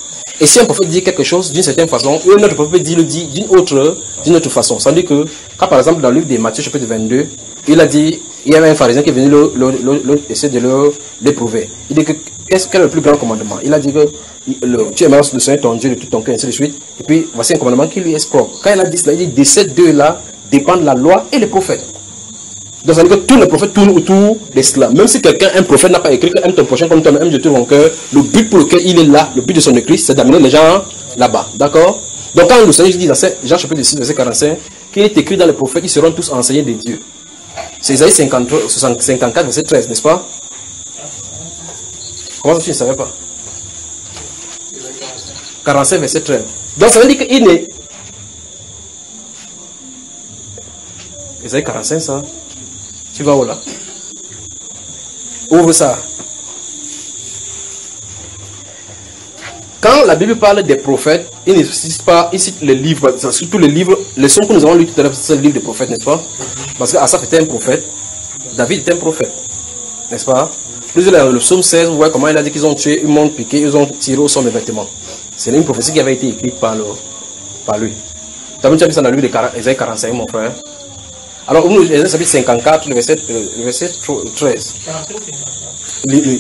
Et si un prophète dit quelque chose d'une certaine façon, un autre prophète le dit d'une autre façon. Ça veut dire que, quand par exemple dans le livre de Matthieu, chapitre 22, il a dit, il y avait un pharisien qui est venu essayer de l'éprouver. Il dit que, quel est le plus grand commandement? Il a dit que tu aimeras le Seigneur ton Dieu de tout ton cœur, ainsi de suite. Et puis, voici un commandement qui lui est propre. Quand il a dit cela, il dit, de ces deux-là dépendent la loi et les prophètes. Donc ça veut dire que tous les prophètes tournent autour de cela. Même si un prophète n'a pas écrit que aime ton prochain comme toi-même, aime de tout ton cœur, le but pour lequel il est là, le but de son écrit, c'est d'amener les gens là-bas. D'accord? Donc quand le Seigneur dit dans Jean chapitre 6, verset 45, qu'il est écrit dans les prophètes, ils seront tous enseignés de Dieu. C'est Isaïe 54, verset 13, n'est-ce pas? Comment ça tu ne savais pas? 45, verset 13. Donc ça veut dire qu'il est... Isaïe 45, ça? Tu vas où là? Ouvre ça. Quand la Bible parle des prophètes, il ne cite pas, il cite les livres, surtout les livres, les sons que nous avons lus tout à l'heure, c'est le livre des prophètes, n'est-ce pas? Parce qu'Asaph était un prophète, David était un prophète, n'est-ce pas? Plus le psaume 16, vous voyez comment il a dit qu'ils ont tué, ils m'ont piqué, ils ont tiré au sol mes vêtements. C'est une prophétie qui avait été écrite par lui. Tu as vu ça dans le livre d'Ésaïe 45, mon frère? Alors, nous, Ésaïe chapitre 54, le verset 13. Les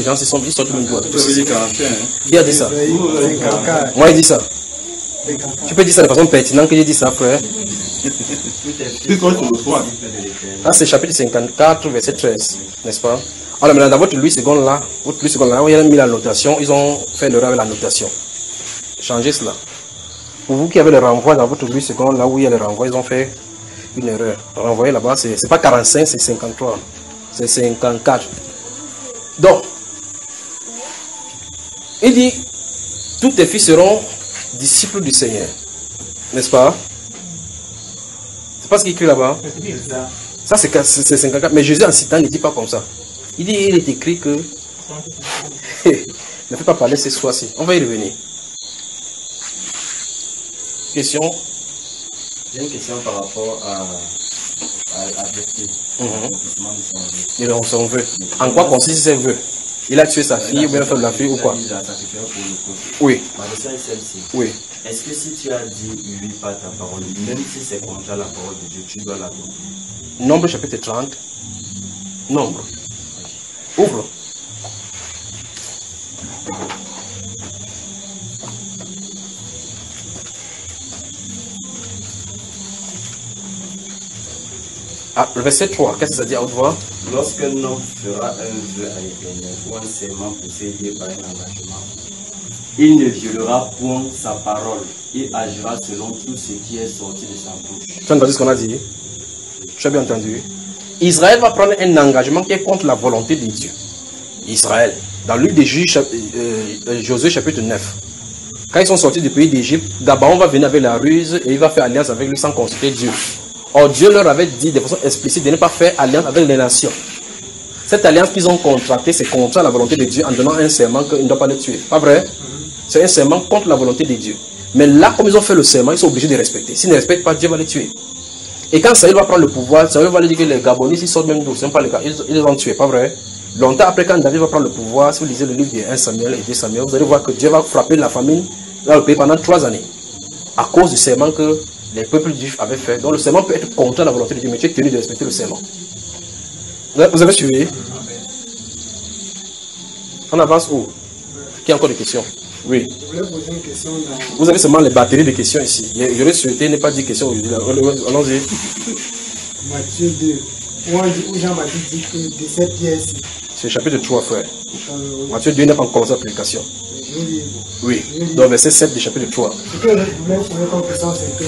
gens, ils sont tout le monde. Qui a dit ça? Moi, il dit ça. Tu peux dire ça de façon pertinente que j'ai dit ça, frère. Ah, c'est chapitre 54, verset 13, n'est-ce pas? Alors, maintenant, dans votre Louis II là, où il y a mis la notation, ils ont fait l'erreur avec la notation. Changez cela. Pour vous qui avez le renvoi dans votre Louis II, là où il y a le renvoi, ils ont fait une erreur. Renvoyer là-bas, c'est pas 45, c'est 53. C'est 54. Donc, il dit, tous tes fils seront disciples du Seigneur. N'est-ce pas? C'est pas ce qu'il écrit là-bas. Ça, c'est 54. Mais Jésus, en citant, ne dit pas comme ça. Il dit, il est écrit que... ne fais pas parler ce soir-ci. On va y revenir. Question? J'ai une question par rapport à vertu. Il a son vœu. En quoi consiste ses vœux? Il a tué sa fille ou bien la femme de la fille ou quoi? Oui. Ma question est celle-ci. Oui. Est-ce que si tu as dit oui pas ta parole, même si c'est contre la parole de Dieu, tu dois la donner? Nombre chapitre 30. Nombre. Ouvre. Ah, le verset 3, qu'est-ce que ça dit à haute voix? Lorsqu'un homme fera un vœu à l'Éternel ou un serment pour s'aider par un engagement, il ne violera point sa parole et agira selon tout ce qui est sorti de sa bouche. Tu as entendu ce qu'on a dit? Tu as bien entendu? Israël va prendre un engagement qui est contre la volonté de Dieu. Israël, dans le livre de Josué chapitre 9, quand ils sont sortis du pays d'Égypte, d'abord on va venir avec la ruse et il va faire alliance avec lui sans consulter Dieu. Or Dieu leur avait dit de façon explicite de ne pas faire alliance avec les nations. Cette alliance qu'ils ont contractée, c'est contre la volonté de Dieu en donnant un serment qu'il ne doit pas les tuer. Pas vrai? C'est un serment contre la volonté de Dieu. Mais là, comme ils ont fait le serment, ils sont obligés de respecter. S'ils ne respectent pas, Dieu va les tuer. Et quand Saül va prendre le pouvoir, Saül va lui dire que les Gabonis, ils sortent même d'où, ce n'est pas le cas. Ils les ont tués, pas vrai? Longtemps après, quand David va prendre le pouvoir, si vous lisez le livre de 1 Samuel et 2 Samuel, vous allez voir que Dieu va frapper la famine dans le pays pendant 3 années. À cause du serment que les peuples juifs avaient fait. Donc le serment peut être contre la volonté de Dieu, mais tu es tenu de respecter le serment. Vous avez suivi? On avance où? Qui a encore des questions? Oui. Je voulais poser une question dans... Vous avez seulement les batteries de questions ici. J'aurais souhaité ne pas dire questions aujourd'hui. Allons-y. Matthieu 2, où Jean-Baptiste dit que de cette pièce... C'est le chapitre 3, frère. Matthieu 2 n'a pas encore commencé la prédication. Oui. Donc verset 7 du chapitre 3. Ce que je voulais poser comme question, c'est que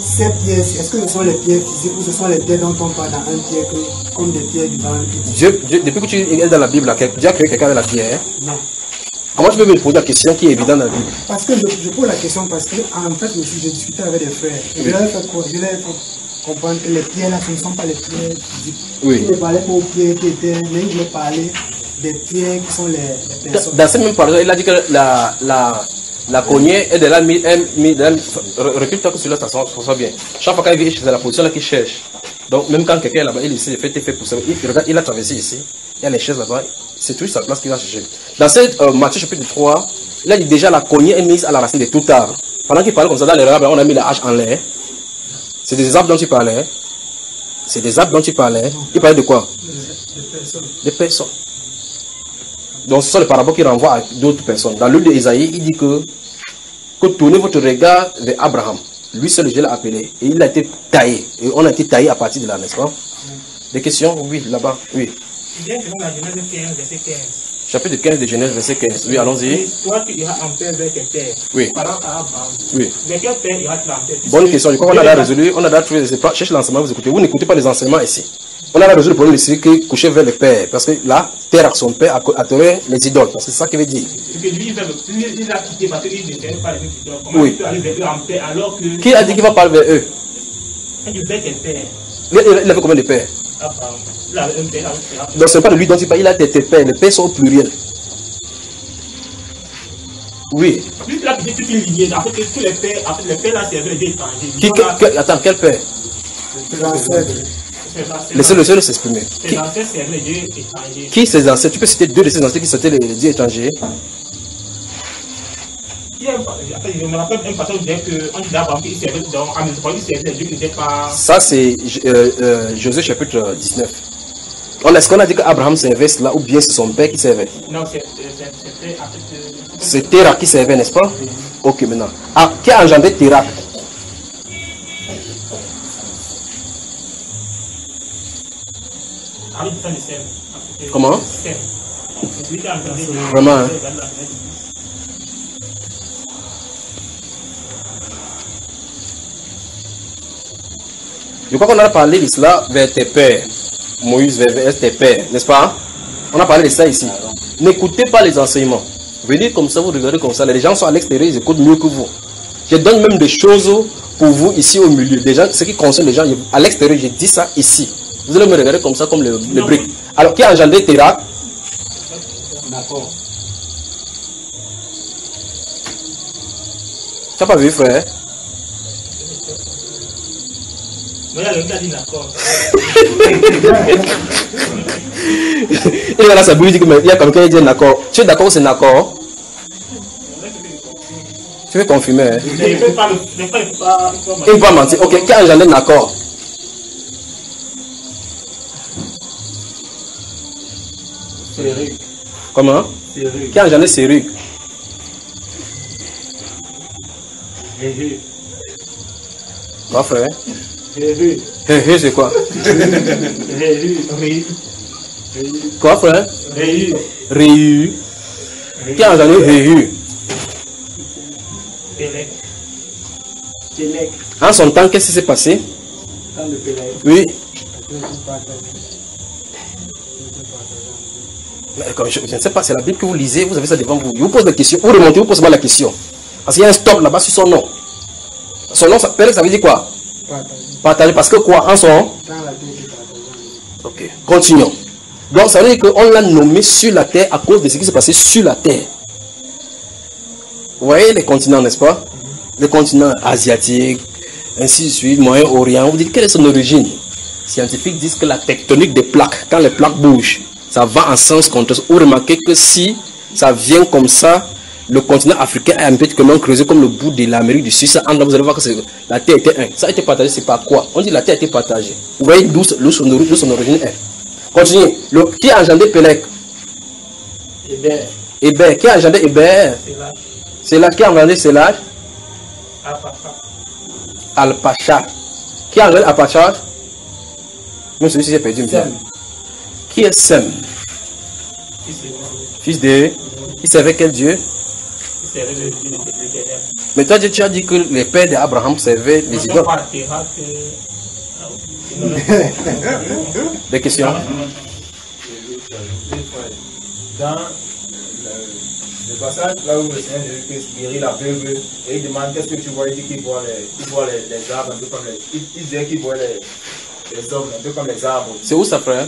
ces pièces, est-ce que ce sont les pierres physiques ou ce sont les pierres dont on parle dans un pierre comme des pierres du ventre? Dieu, depuis que tu es dans la Bible, Dieu a créé quelqu'un avec la pierre. Non. Comment tu peux me poser la question qui est évidente dans la Bible? Parce que je pose la question parce que en fait aussi j'ai discuté avec des frères. Et je leur ai fait quoi? Je leur ai fait comprendre que les pierres là, ce ne sont pas les pierres physiques. Oui. Je ne parlais pas aux pierres qui étaient, mais je me parlais des pierres qui sont les personnes. Dans cette même parole, il a dit que la cognée est de la recule-toi que sur la station, ça soit bien. Chaque fois qu'il vient chez la position là qu'il cherche. Donc même quand quelqu'un est là-bas, il essaie de faire pour ça. Il regarde, il a traversé ici. Il y a les chaises là-bas. C'est toujours sa place qu'il va chercher. Dans cette Matthieu chapitre 3, il a dit déjà la cognée est mise à la racine de tout arbre. Pendant qu'il parlait comme ça dans les arbres, on a mis la hache en l'air. C'est des arbres dont il parlait. C'est des arbres dont il parlait. Il parlait de quoi? Des personnes. Donc ce sont les paraboles qui renvoient à d'autres personnes. Dans le livre d'Ésaïe, il dit que tournez votre regard vers Abraham. Lui seul, je l'ai appelé. Et il a été taillé. Et on a été taillé à partir de là, n'est-ce pas? Des questions? Oui, là-bas. Oui. Il vient selon la Genèse 15, verset 15. Chapitre 15 de Genèse, verset 15. Oui, allons-y. Toi, tu iras en paix avec tes pères. Oui. Parlant à Abraham. Oui. Vers quel père iras-tu en paix? Bonne question. Je crois qu'on a déjà résolu. On a déjà trouvé des épreuves. Cherchez l'enseignement, vous écoutez. Vous n'écoutez pas les enseignements ici. On a résolu le problème ici qui couchait vers le père. Parce que là, terre à son père adorait les idoles. Parce que c'est ça qu'il veut dire. Parce que lui, il a quitté parce qu'il ne savait pas les idoles. Comment il peut aller vers eux en paix alors que. Qui a dit qu'il va parler vers eux? Il dit vers tes pères. Il avait combien de pères? Abraham. Il avait un père. Donc ce n'est pas de lui dont il parle. Il a tes pères. Les pères sont au pluriel. Oui. Lui, il a quitté toute une lignée. En fait, tous les pères là servaient les dieux étrangers. Attends, quel père? Laissez-le s'exprimer. Ses ancêtres servaient les dieux étrangers. Qui ses ancêtres? Tu peux citer deux de ses ancêtres qui c'était les dieux étrangers? Je me rappelle un passage où il disait qu'on disait à Abraham qu'il servait en Mésopotamie, il servait les dieux qui n'étaient pas. Ça, c'est Josué chapitre 19. Est-ce qu'on a dit qu'Abraham servait cela ou bien c'est son père qui servait? Non, c'était c'est Terah qui servait, n'est-ce pas? Ok, maintenant. Ah, qui a engendré Terah? Comment? Vraiment, hein? Je crois qu'on a parlé de cela vers tes pères. Moïse vers tes pères, n'est-ce pas? On a parlé de ça ici. N'écoutez pas les enseignements. Venez comme ça, vous regardez comme ça. Les gens sont à l'extérieur, ils écoutent mieux que vous. Je donne même des choses pour vous ici au milieu. Des gens, ce qui concerne les gens à l'extérieur, je dis ça ici. Vous allez me regarder comme ça, comme les briques. Alors, qui a engendré Terah? D'accord. Tu n'as pas vu, frère? Moi, il y a dit d'accord. Il est là, sa Bible dit qu'il y a quelqu'un qui dit d'accord. Tu es d'accord ou c'est d'accord? Tu veux confirmer, hein? Il ne peut pas il ne peut pas mentir. Ok, qui a engendré d'accord? Sérug. Comment? Sérug. Qui a engendré Sérug? Réhu. Quoi, frère? Réhu. Réhu, c'est quoi? Réhu. Quoi, frère? Réhu. Réhu. Qui a engendré Réhu? Pélec. Pélec. En son temps, qu'est-ce qui s'est passé? Temps de Pélec. Oui. Mais comme je ne sais pas, c'est la Bible que vous lisez, vous avez ça devant vous. Je vous pose des questions, vous remontez, vous posez pas la question. Parce qu'il y a un stop là-bas sur son nom. Son nom, Pélec, ça veut dire quoi? Partager. Parce que quoi? En son? Ok, continuons. Donc ça veut dire qu'on l'a nommé sur la terre à cause de ce qui s'est passé sur la terre. Vous voyez les continents, n'est-ce pas? Les continents asiatiques, ainsi de suite, Moyen-Orient. Vous dites quelle est son origine? Scientifiques disent que la tectonique des plaques, quand les plaques bougent, ça va en sens contraire. Vous remarquez que si ça vient comme ça, le continent africain est un petit peu creusé comme le bout de l'Amérique du Sud. Ça, vous allez voir que la terre était un. Ça a été partagé, c'est par quoi? On dit la terre a été partagée. Vous voyez d'où son origine est. Continuez. Qui a engendré Pélec? Hébert. Hébert. Qui a engendré Hébert? C'est là. Qui a engendré Sélach? Al-Pacha. Qui a engendré Al-Pacha? Même celui-ci j'ai perdu. Qui est Sem? Fils de. Il servait quel Dieu? Il servait le Dieu de l'Éternel. Mais toi, tu as dit que les pères d'Abraham servaient les idoles. Des questions? Dans Le passage là où le Seigneur Jésus-Christ guérit la veuve et il demande qu'est-ce que tu vois, il dit qu'il voit les arbres, un peu comme les. Il disait qu'il voit les hommes, un peu comme les arbres. C'est où ça, frère?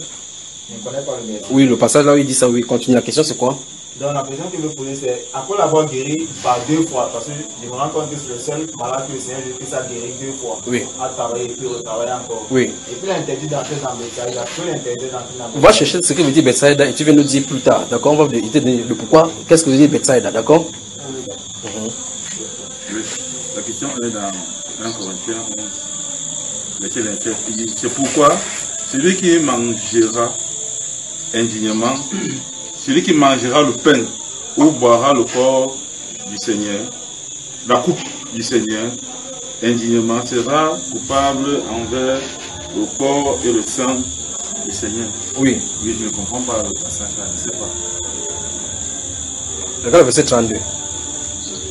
Je ne connais pas le verset. Oui, le passage là où il dit ça, oui. Continue. La question, c'est quoi? Donc la question que je veux poser, c'est après l'avoir guéri par 2 fois, parce que je me rends compte que c'est le seul malade que le Seigneur Jésus-Christ a guéri 2 fois. Oui. A travaillé et puis retravaillé encore. Oui. Et puis il a interdit d'entrer dans Bethsaïda. Il a interdit d'entrer dans Bethsaïda. On va chercher ce que veut dire Bethsaïda et tu vas nous dire plus tard. D'accord? On va te donner le pourquoi. Qu'est-ce que veut dire Bethsaïda? D'accord? La question elle est dans 1 Corinthiens 11, verset 27. Il dit, c'est pourquoi celui qui mangera indignement, celui qui mangera le pain ou boira le corps du Seigneur, la coupe du Seigneur, indignement, sera coupable envers le corps et le sang du Seigneur. Oui. Oui, je ne comprends pas le passage là, je ne sais pas. Regarde le verset 32.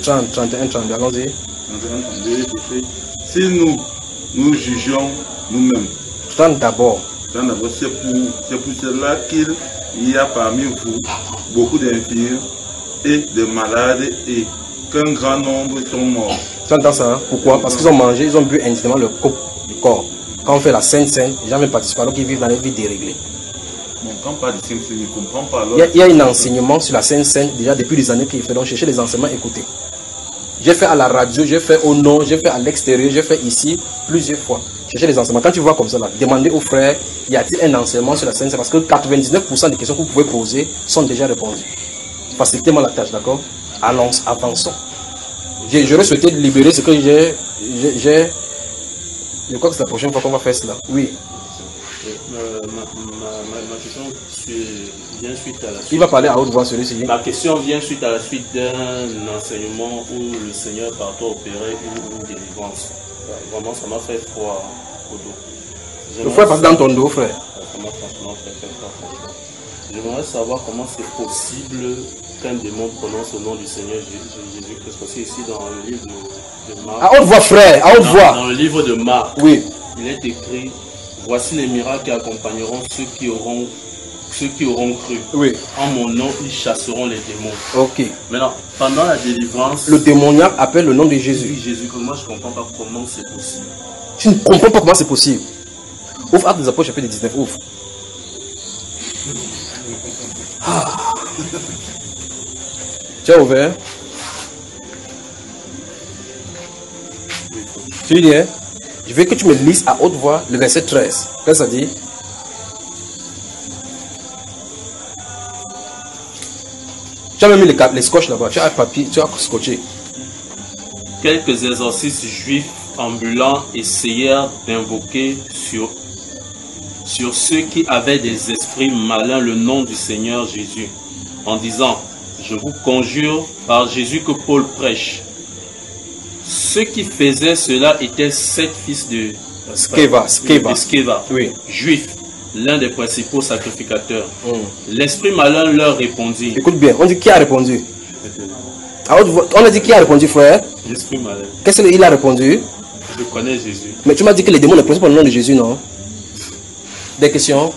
30, 31, 32. Allons-y. Si nous jugeons nous-mêmes, 30 d'abord. C'est pour cela qu'il y a parmi vous beaucoup d'infirmes et de malades et qu'un grand nombre sont morts. Tu entends ça? Hein? Pourquoi? Parce qu'ils ont mangé, ils ont bu indignement le coupe du corps. Quand on fait la Sainte Seine, les gens viennent participer alors qu'ils vivent dans les vies déréglées. Bon, quand on parle de Sainte Seine, je ne comprends pas. Il y a un enseignement sur la Sainte Seine déjà depuis des années qu'il fait. Donc chercher les enseignements, écouter. J'ai fait à la radio, j'ai fait au nom, j'ai fait à l'extérieur, j'ai fait ici plusieurs fois. Chercher les enseignements. Quand tu vois comme ça, là, demandez aux frères, y a-t-il un enseignement sur la Sainte Seine? Parce que 99% des questions que vous pouvez poser sont déjà répondues. Facilitez-moi la tâche, d'accord? Allons, avançons. J'aurais souhaité libérer ce que j'ai. Je crois que c'est la prochaine fois qu'on va faire cela. Oui. Ma question vient suite à la suite. Il va parler à haute voix celui-ci. Ma question vient suite à la suite d'un enseignement où le Seigneur par toi opérait une délivrance. Vraiment, ça m'a fait froid au dos. Le frère passe dans ton dos, frère. Ça m'a franchement fait froid. J'aimerais savoir comment c'est possible qu'un démon prononce le nom du Seigneur Jésus-Christ. Parce que ici, dans le livre de Marc. À haute voix, frère, à haute voix. Dans le livre de Marc, oui. Il est écrit: voici les miracles qui accompagneront ceux qui auront cru. Oui. En mon nom, ils chasseront les démons. Ok. Maintenant, pendant la délivrance, le démoniaque appelle le nom de Jésus. Oui, Jésus. Moi, je ne comprends pas comment c'est possible. Tu ne comprends pas comment c'est possible. Ouvre Actes des Apôtres, chapitre 19. Ouvre. Tu as ouvert? Tu dis, hein? Je veux que tu me lises à haute voix le verset 13. Qu'est-ce que ça dit? Tu as même mis les scotch là-bas. Tu as un papier, tu as scotché. Quelques exorcistes juifs ambulants essayèrent d'invoquer sur ceux qui avaient des esprits malins le nom du Seigneur Jésus, en disant: je vous conjure par Jésus que Paul prêche. Ceux qui faisaient cela étaient 7 fils de Sceva, oui. Juifs, l'un des principaux sacrificateurs. L'esprit malin leur répondit. Écoute bien, on dit qui a répondu? On a dit qui a répondu, frère? L'esprit malin. Qu'est-ce qu'il a répondu? Je connais Jésus. Mais tu m'as dit que les démons ne prennent pas le nom de Jésus, non? Des questions?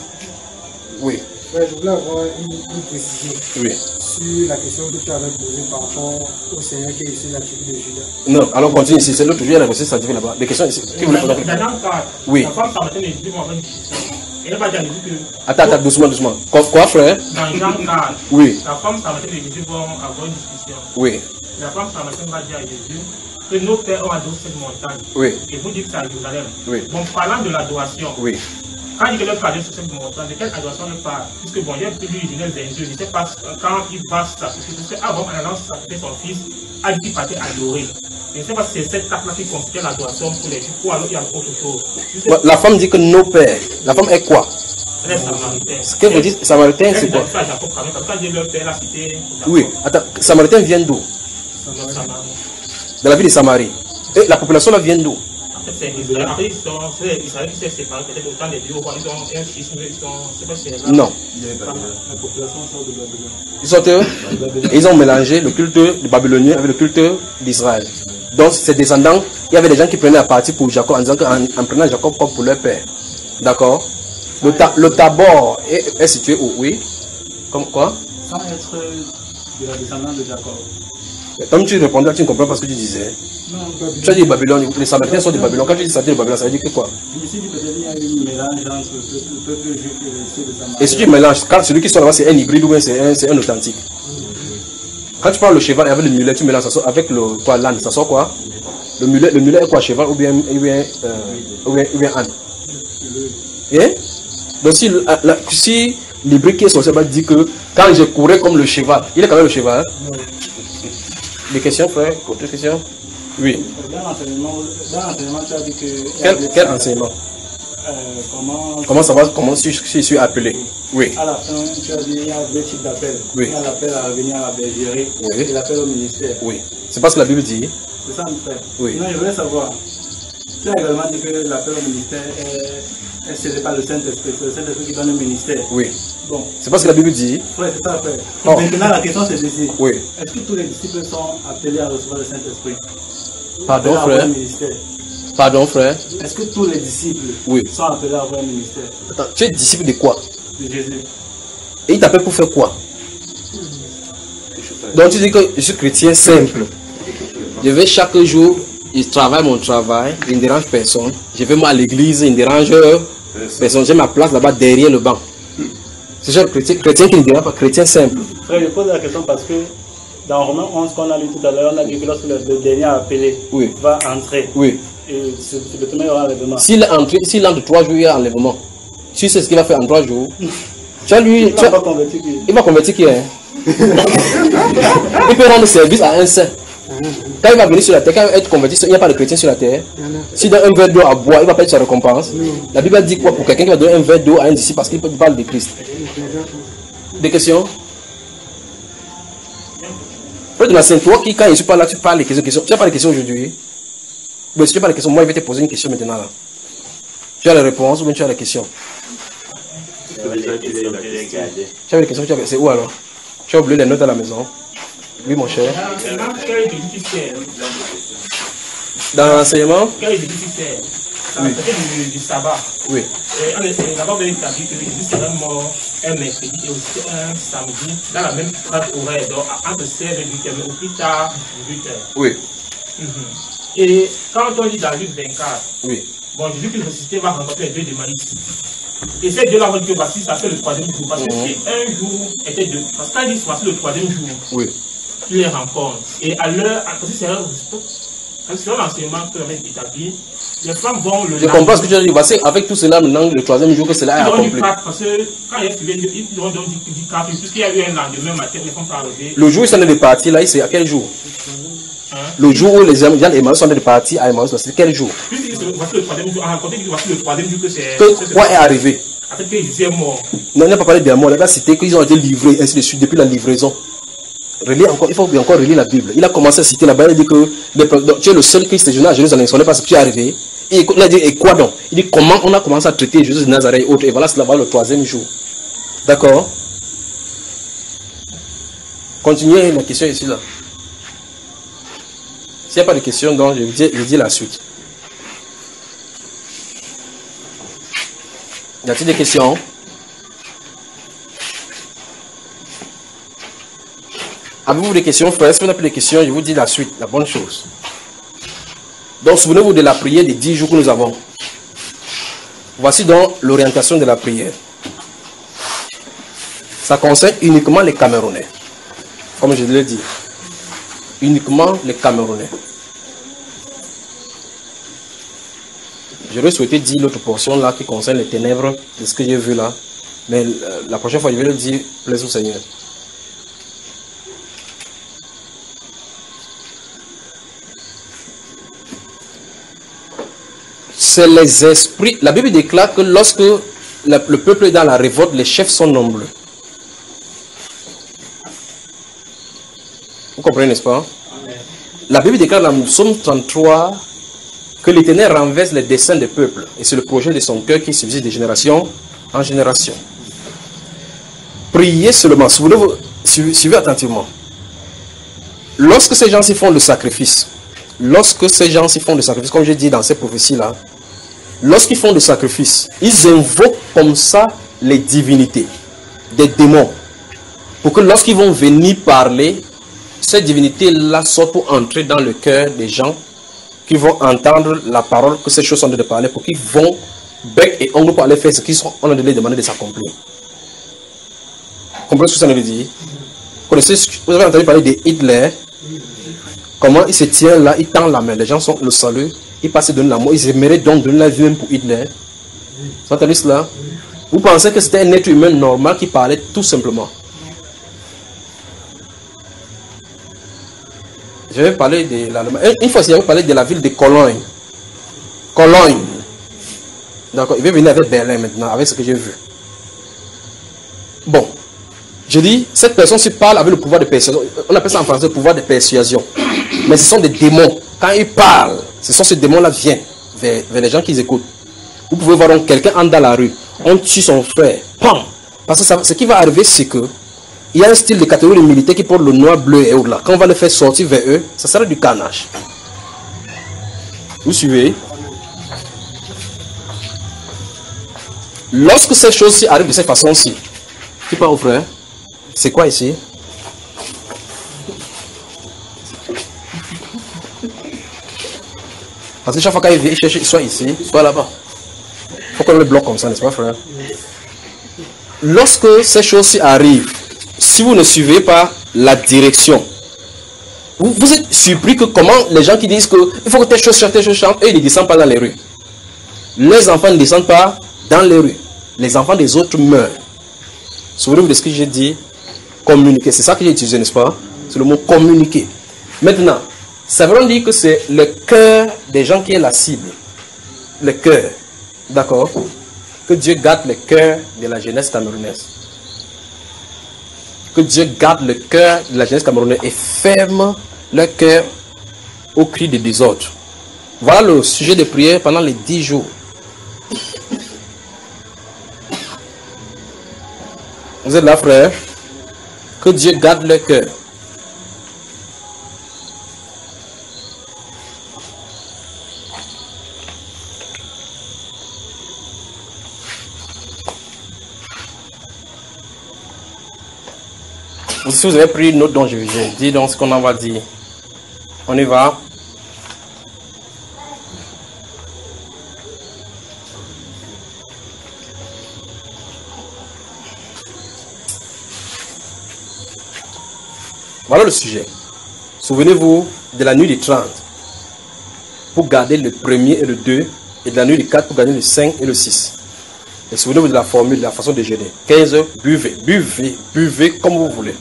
Oui. Je voulais avoir une précision oui. sur la question que tu avais posée par rapport au Seigneur qui est issu de la tribu de Juda. Non, alors continue ici. C'est l'autre jour, il y a la question scientifique là-bas. Des questions ici. Oui. La femme samaritaine dit moi avec Jésus. Elle va dire que. Attends, doucement. Quoi, frère? Dans Jean 4, oui. La femme samaritaine et Jésus vont avoir une discussion. Oui. La femme samaritaine va dire à Jésus que nos pères ont adoré cette montagne. Oui. Et vous dites que c'est à Jérusalem. Oui. Bon, parlant de l'adoration. Oui. Quand il leur parlait sur cette montagne, de quelle adoration il parle? Puisque bon, il y a plus de Genèse 22, je ne sais pas quand il va sacrifier, parce qu'avant, en allant sacrifier son fils, a dit qu'il partait adorer. Je ne sais pas si c'est cette carte-là qui constitue l'adoration pour les Juifs ou alors il y a autre chose. La femme dit que nos pères, la femme est quoi? Elle est samaritaine. Ce que vous dites, samaritain, c'est quoi? Oui, attends, samaritain vient d'où? De la ville de Samarie. Et la population là vient d'où? Non. Ils ont mélangé le culte du Babylonien avec le culte d'Israël. Donc, ces descendants, il y avait des gens qui prenaient à partie pour Jacob en disant qu'en prenant Jacob comme pour leur père. D'accord? Le Tabor est situé où? Oui. Comme quoi? Sans être de la descendance de Jacob. Comme tu répondais, tu ne comprends pas ce que tu disais. Non, tu as dit Babylone, les Samaritains sont de Babylone. Quand tu dis Samaritains de Babylone, ça veut dire que quoi? Je me suis dit peut-être qu'il y a eu un mélange entre le peuple juif et ceux de Samarie. Et si tu mélanges, quand celui qui sont là-bas, c'est un hybride ou bien c'est un authentique. Quand tu parles le cheval avec le mulet, tu mélanges ça sort avec le quoi, l'âne, ça sort quoi? Le mulet est quoi, cheval ou bien âne? Et donc si l'hybride qui est sorti là-bas dit que quand je courais comme le cheval, il est quand même le cheval. Des questions, frère? D'autres questions? Oui. Dans l'enseignement, tu as dit que... Quel enseignement? Comment ça va? Comment si je suis appelé? Oui. À la fin, tu as dit qu'il y a deux types d'appels. Oui. Il y a l'appel à revenir à la bergerie et l'appel au ministère. Oui. C'est pas ce que la Bible dit? C'est ça, mon frère. Oui. Non, je voulais savoir. Tu as également dit que l'appel au ministère est scellé par le Saint-Esprit. C'est le Saint-Esprit qui donne le ministère. Oui. Bon. C'est pas ce que la Bible dit? Oui, c'est ça, frère. Oh. Maintenant, la question c'est ceci. Oui. Est-ce que tous les disciples sont appelés à recevoir le Saint-Esprit? Pardon, frère? Pardon, frère? Est-ce que tous les disciples sont appelés à avoir un ministère? Attends, tu es disciple de quoi? De Jésus. Et il t'appelle pour faire quoi? Donc tu dis que je suis chrétien simple. Je vais chaque jour, je travaille mon travail, il ne dérange personne. Je vais moi à l'église, il ne dérange personne. J'ai ma place là-bas derrière le banc. C'est genre chrétien qui ne dérange pas, chrétien simple. Frère, je pose la question parce que dans Romains 11 qu'on a lu tout à l'heure, on a dit que lorsque le dernier appelé va entrer, et c'est le premier enlèvement. S'il entre 3 jours, il y a enlèvement. Tu sais ce qu'il va faire en 3 jours? Il va convertir qui est? Il peut rendre service à un saint. Quand il va venir sur la terre, quand il va être converti, il n'y a pas de chrétien sur la terre. S'il donne un verre d'eau à boire, il va payer sa récompense. La Bible dit quoi pour quelqu'un qui va donner un verre d'eau à un disciple parce qu'il parle de Christ? Des questions? Frère de la Sainte, toi qui, quand je suis pas là, tu parles des questions. Tu n'as pas de questions aujourd'hui? Mais si tu n'as pas de questions, moi je vais te poser une question maintenant. Là. Tu as la réponse ou bien tu as la question? Tu as des questions, c'est où alors? Tu as oublié les notes à la maison? Oui, mon cher. Dans l'enseignement? Du sabbat. Oui. D'abord, on a établi que Jésus serait mort un mercredi et aussi un samedi dans la même tranche horaire, donc entre 16 et 18h, mais au plus tard 18h. Oui. Et quand on lit dans Luc 24, bon, Jésus qui ressuscité va rencontrer les deux de maïs. Et ces deux-là vont dire voici, ça fait le troisième jour. Parce que si un jour était deux, parce qu'il dit voici le troisième jour, il les rencontre. Et à l'heure, c'est l'enseignement que j'avais établi. Les femmes vont le. Je comprends ce que tu as dit. Voici, avec tout cela, maintenant, le troisième jour que cela est accompli. Parce que quand il y a ils ont dit 4, puisqu'il y a eu un lendemain matin, les femmes sont arrivées. Le jour où ils sont de partir, là, c'est à quel jour? Le jour où les gens Emmaüs sont de partir à Emmaüs, c'est quel jour? Voici le troisième jour. Voici le troisième jour que c'est. Quoi est arrivé? En fait, que Jésus est mort. Non, on n'a pas parlé des morts. On a cité qu'ils ont été livrés, ainsi de suite, depuis la livraison. Encore, il faut encore relire la Bible. Il a commencé à citer là-bas. Il a dit que tu es le seul Christ séjournant à Jérusalem. Ce n'est pas ce qui est arrivé. Et il a dit, et quoi donc? Il dit, comment on a commencé à traiter Jésus de Nazareth et autres. Et voilà, c'est là-bas le troisième jour. D'accord? Continuez la question ici, là. S'il n'y a pas de questions, donc je dis la suite. Y a-t-il des questions? Avez-vous des questions, frère? Si vous n'avez plus de questions, je vous dis la suite, la bonne chose. Donc, souvenez-vous de la prière des 10 jours que nous avons. Voici donc l'orientation de la prière. Ça concerne uniquement les Camerounais. Comme je l'ai dit. Uniquement les Camerounais. J'aurais souhaité dire l'autre portion là qui concerne les ténèbres de ce que j'ai vu là. Mais la prochaine fois, je vais le dire, plaise au Seigneur. C'est les esprits. La Bible déclare que lorsque le peuple est dans la révolte, les chefs sont nombreux. Vous comprenez, n'est-ce pas? La Bible déclare dans le psaume 33 que l'Éternel renverse les desseins des peuples. Et c'est le projet de son cœur qui subsiste de génération en génération. Priez seulement. Souvenez-vous, suivez attentivement. Lorsque ces gens s'y font le sacrifice, comme j'ai dit dans ces prophéties-là, lorsqu'ils font le sacrifice, ils invoquent comme ça les divinités, des démons. pour que lorsqu'ils vont venir parler, cette divinité-là soit pour entrer dans le cœur des gens qui vont entendre la parole que ces choses sont en train de parler, pour qu'ils vont bec et ongle pour aller faire ce qu'ils sont en train de les demander de s'accomplir. Vous comprenez ce que ça veut dire? Vous avez entendu parler de Hitler, comment il se tient là, il tend la main, les gens sont le salut, il passe de l'amour, ils aimeraient donc donner la vie même pour Hitler. Vous avez entendu cela? Vous pensez que c'était un être humain normal qui parlait tout simplement? Je vais parler de l'Allemagne. Une fois, je vais parler de la ville de Cologne. Cologne. D'accord, il va venir avec Berlin maintenant, avec ce que j'ai vu. Bon, je dis, cette personne-ci parle avec le pouvoir de persuasion. On appelle ça en français le pouvoir de persuasion. Mais ce sont des démons. Quand ils parlent, ce sont ces démons-là qui viennent vers les gens qui écoutent. Vous pouvez voir donc quelqu'un entre dans la rue, on tue son frère, pam. Parce que ça, ce qui va arriver, c'est que il y a un style de catégorie militaire qui porte le noir, bleu et au-delà. Quand on va le faire sortir vers eux, ça sera du carnage. Vous suivez? Lorsque ces choses-ci arrivent de cette façon-ci, tu parles au frère, c'est quoi ici? Parce que chaque fois qu'il vient, il cherche soit ici, soit là-bas. Il faut qu'on le bloque comme ça, n'est-ce pas, frère? Lorsque ces choses-ci arrivent, si vous ne suivez pas la direction, vous êtes surpris que comment les gens qui disent qu'il faut que telle chose chante, et ils ne descendent pas dans les rues. Les enfants ne descendent pas dans les rues. Les enfants des autres meurent. Souvenez-vous de ce que j'ai dit, communiquer. C'est ça que j'ai utilisé, n'est-ce pas? C'est le mot communiquer. Maintenant, ça veut dire que c'est le cœur des gens qui est la cible. Le cœur. D'accord? Que Dieu garde le cœur de la jeunesse camerounaise. Que Dieu garde le cœur de la jeunesse camerounaise et ferme le cœur au cri de désordre. Voilà le sujet de prière pendant les 10 jours. Vous êtes là, frère? Que Dieu garde le cœur. Si vous avez pris une note dont je dis donc ce qu'on en va dire. On y va. Voilà le sujet. Souvenez-vous de la nuit du 30 pour garder le premier et le 2, et de la nuit du 4 pour garder le 5 et le 6. Et souvenez-vous de la formule, de la façon de jeûner. 15 heures, buvez, buvez, buvez comme vous voulez.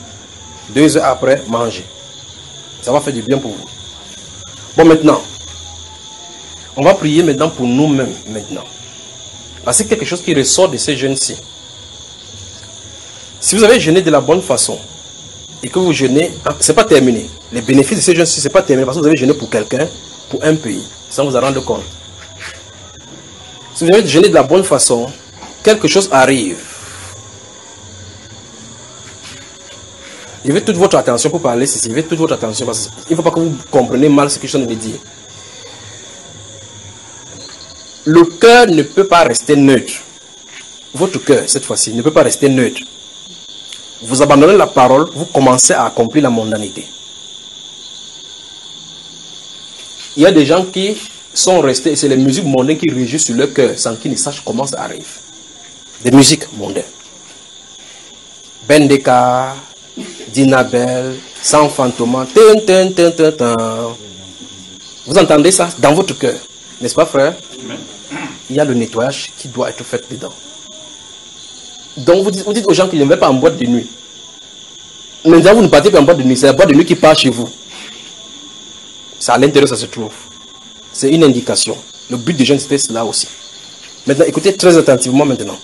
2 heures après, mangez. Ça va faire du bien pour vous. Bon, maintenant, on va prier maintenant pour nous-mêmes maintenant. Parce que c'est quelque chose qui ressort de ces jeûnes-ci. Si vous avez jeûné de la bonne façon et que vous jeûnez, ce n'est pas terminé. Les bénéfices de ces jeûnes-ci, ce n'est pas terminé parce que vous avez jeûné pour quelqu'un, pour un pays, sans vous en rendre compte. Si vous avez jeûné de la bonne façon, quelque chose arrive. Je veux toute votre attention pour parler ceci. Je veux toute votre attention parce qu'il ne faut pas que vous compreniez mal ce que je suis en train de dire. Le cœur ne peut pas rester neutre. Votre cœur, cette fois-ci, ne peut pas rester neutre. Vous abandonnez la parole, vous commencez à accomplir la mondanité. Il y a des gens qui sont restés, et c'est les musiques mondaines qui régissent sur leur cœur sans qu'ils ne sachent comment ça arrive. Des musiques mondaines. Bendeka, Dinabel, Sans Fantôme, vous entendez ça dans votre cœur, n'est-ce pas, frère? Il y a le nettoyage qui doit être fait dedans. Donc vous dites aux gens qu'ils ne vont pas en boîte de nuit. Maintenant vous ne partez pas en boîte de nuit, c'est la boîte de nuit qui part chez vous. C'est à l'intérieur ça se trouve. C'est une indication. Le but de jeûne c'était cela aussi. Maintenant écoutez très attentivement maintenant.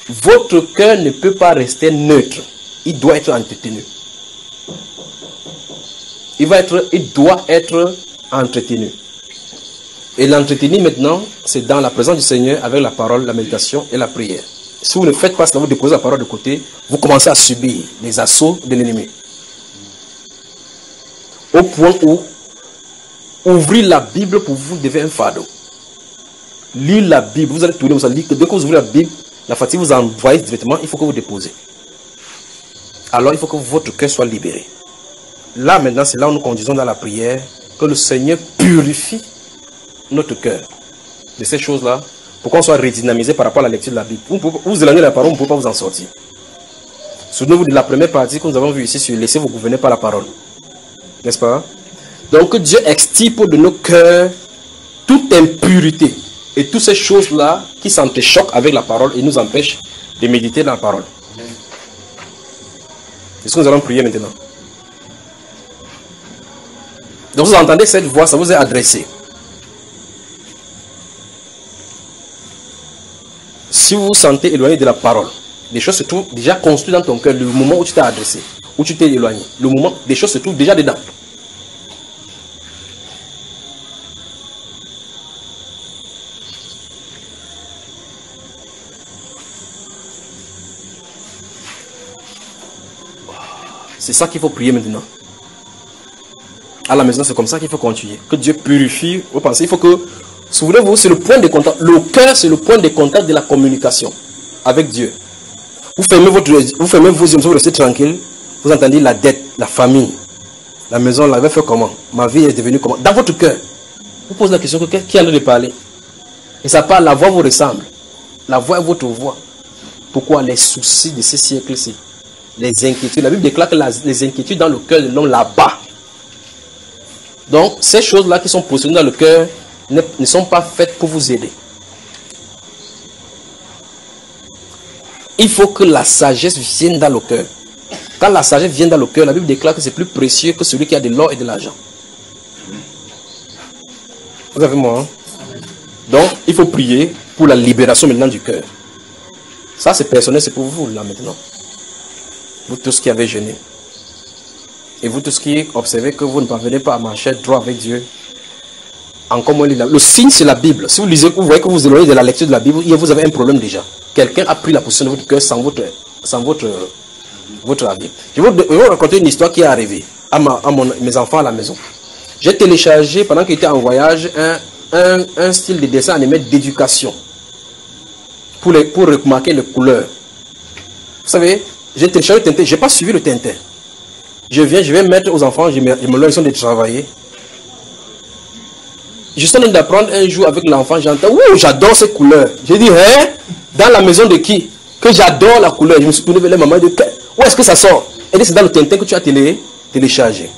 Votre cœur ne peut pas rester neutre. Il doit être entretenu. Il doit être entretenu. Et l'entretenir maintenant, c'est dans la présence du Seigneur avec la parole, la méditation et la prière. Si vous ne faites pas cela, vous déposez la parole de côté, vous commencez à subir les assauts de l'ennemi. Au point où ouvrir la Bible pour vous devient un fardeau. Lire la Bible, vous allez tourner, vous allez lire que dès que vous ouvrez la Bible, la fatigue vous envoie directement, il faut que vous déposez. alors il faut que votre cœur soit libéré. Là maintenant, c'est là où nous conduisons dans la prière, que le Seigneur purifie notre cœur de ces choses-là, pour qu'on soit redynamisé par rapport à la lecture de la Bible. Vous éloignez la parole, vous ne pouvez pas vous en sortir. Souvenez-vous de la première partie que nous avons vue ici sur laissez vous gouverner par la parole. N'est-ce pas? Donc Dieu extirpe de nos cœurs toute impureté et toutes ces choses-là qui s'entrechoquent avec la parole et nous empêchent de méditer dans la parole. Est-ce que nous allons prier maintenant? Donc vous entendez cette voix, ça vous est adressé. Si vous vous sentez éloigné de la parole, des choses se trouvent déjà construites dans ton cœur, le moment où tu t'es adressé, où tu t'es éloigné, le moment, des choses se trouvent déjà dedans. C'est ça qu'il faut prier maintenant. À la maison, c'est comme ça qu'il faut continuer. Que Dieu purifie vos pensées. Il faut que, souvenez-vous, c'est le point de contact. Le cœur, c'est le point de contact de la communication avec Dieu. Vous fermez vos yeux, vous restez tranquille. Vous entendez la dette, la famille, la maison, l'avait fait comment? Ma vie est devenue comment? Dans votre cœur, vous posez la question, qui est en train de parler? Et ça parle, la voix vous ressemble. La voix est votre voix. Pourquoi? Les soucis de ces siècles-ci, les inquiétudes. La Bible déclare que les inquiétudes dans le cœur de l'homme là-bas. Donc, ces choses-là qui sont positionnées dans le cœur ne sont pas faites pour vous aider. Il faut que la sagesse vienne dans le cœur. Quand la sagesse vient dans le cœur, la Bible déclare que c'est plus précieux que celui qui a de l'or et de l'argent. Vous avez moi, hein? Donc, il faut prier pour la libération maintenant du cœur. Ça, c'est personnel, c'est pour vous, là, maintenant. Vous tous qui avez jeûné. Et vous tous qui observez que vous ne parvenez pas à marcher droit avec Dieu. Encore moins, le signe, c'est la Bible. Si vous lisez, vous voyez que vous éloignez de la lecture de la Bible, vous avez un problème déjà. Quelqu'un a pris la position de votre cœur sans votre avis. Je vais vous raconter une histoire qui est arrivée à mes enfants à la maison. J'ai téléchargé, pendant qu'ils étaient en voyage, un style de dessin animé d'éducation. Pour remarquer les couleurs. Vous savez, j'ai téléchargé le Tintin, je n'ai pas suivi le Tintin. Je vais mettre aux enfants, je me leur laisse de travailler. Je suis en train d'apprendre un jour avec l'enfant, j'entends, ouh, j'adore ces couleurs. J'ai dit, hein, dans la maison de qui? Que j'adore la couleur. Je me suis tourné vers la maman et dit, où est-ce que ça sort? Elle dit, c'est dans le Tintin que tu as téléchargé.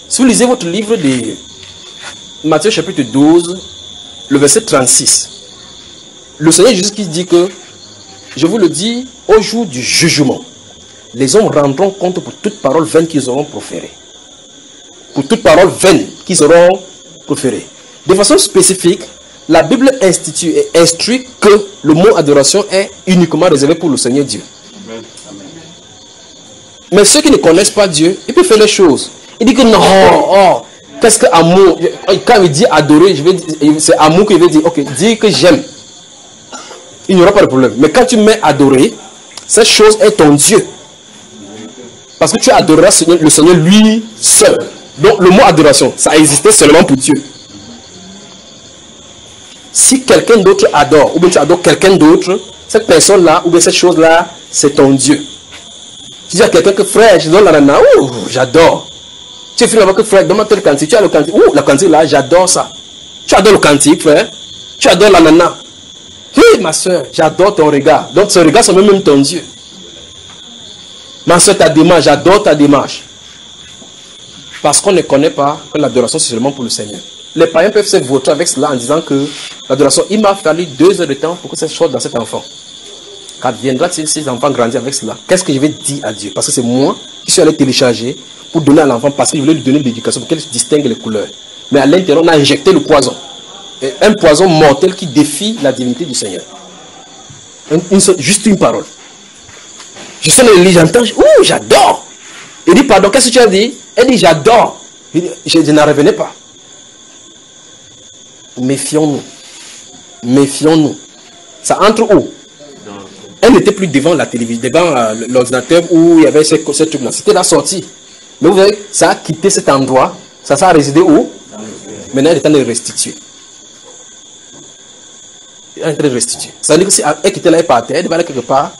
Si vous lisez votre livre de Matthieu chapitre 12, le verset 36, le Seigneur Jésus qui dit que, je vous le dis, au jour du jugement, les hommes rendront compte pour toute parole vaine qu'ils auront proférée. Pour toute parole vaine qu'ils auront proférée. De façon spécifique, la Bible institue et instruit que le mot adoration est uniquement réservé pour le Seigneur Dieu. Amen. Mais ceux qui ne connaissent pas Dieu, ils peuvent faire les choses. Ils disent que non, qu'est-ce que amour? Quand il dit adorer, c'est amour qu'il veut dire. Ok, dis que j'aime. Il n'y aura pas de problème. Mais quand tu mets adorer, cette chose est ton Dieu. Parce que tu adoreras le Seigneur lui seul. Donc le mot adoration, ça existait seulement pour Dieu. Si quelqu'un d'autre adore, ou bien tu adores quelqu'un d'autre, cette personne-là, ou bien cette chose-là, c'est ton Dieu. Tu dis à quelqu'un que frère, je donne la nana, ouh, j'adore. Tu es finalement que frère, donne-moi tel cantique, tu as le cantique, ouh, la cantique là, j'adore ça. Tu adores le cantique, frère, tu adores la nana. Oui, ma soeur, j'adore ton regard. Donc ce regard, c'est même ton Dieu. Ma soeur, ta démarche, j'adore ta démarche. Parce qu'on ne connaît pas que l'adoration, c'est seulement pour le Seigneur. Les païens peuvent se voter avec cela en disant que l'adoration, il m'a fallu 2 heures de temps pour que ça sorte dans cet enfant. Quand viendra-t-il si l'enfant grandit avec cela? Qu'est-ce que je vais dire à Dieu? Parce que c'est moi qui suis allé télécharger pour donner à l'enfant, parce que je voulais lui donner de l'éducation pour qu'elle distingue les couleurs. Mais à l'intérieur, on a injecté le poison. Et un poison mortel qui défie la divinité du Seigneur. Juste une parole. Je suis dans le lit, j'entends, ouh, j'adore. Il dit, pardon, qu'est-ce que tu as dit? Elle dit, j'adore. Je n'en revenais pas. Méfions-nous. Méfions-nous. Ça entre où? Elle n'était plus devant la télévision, devant l'ordinateur où il y avait ce truc-là. C'était la sortie. Mais vous voyez, ça a quitté cet endroit. Ça a résidé où? Maintenant, il est en train de restituer. Il est en train de restituer. Ça veut dire que si elle quittait là et partait, elle devait aller quelque part.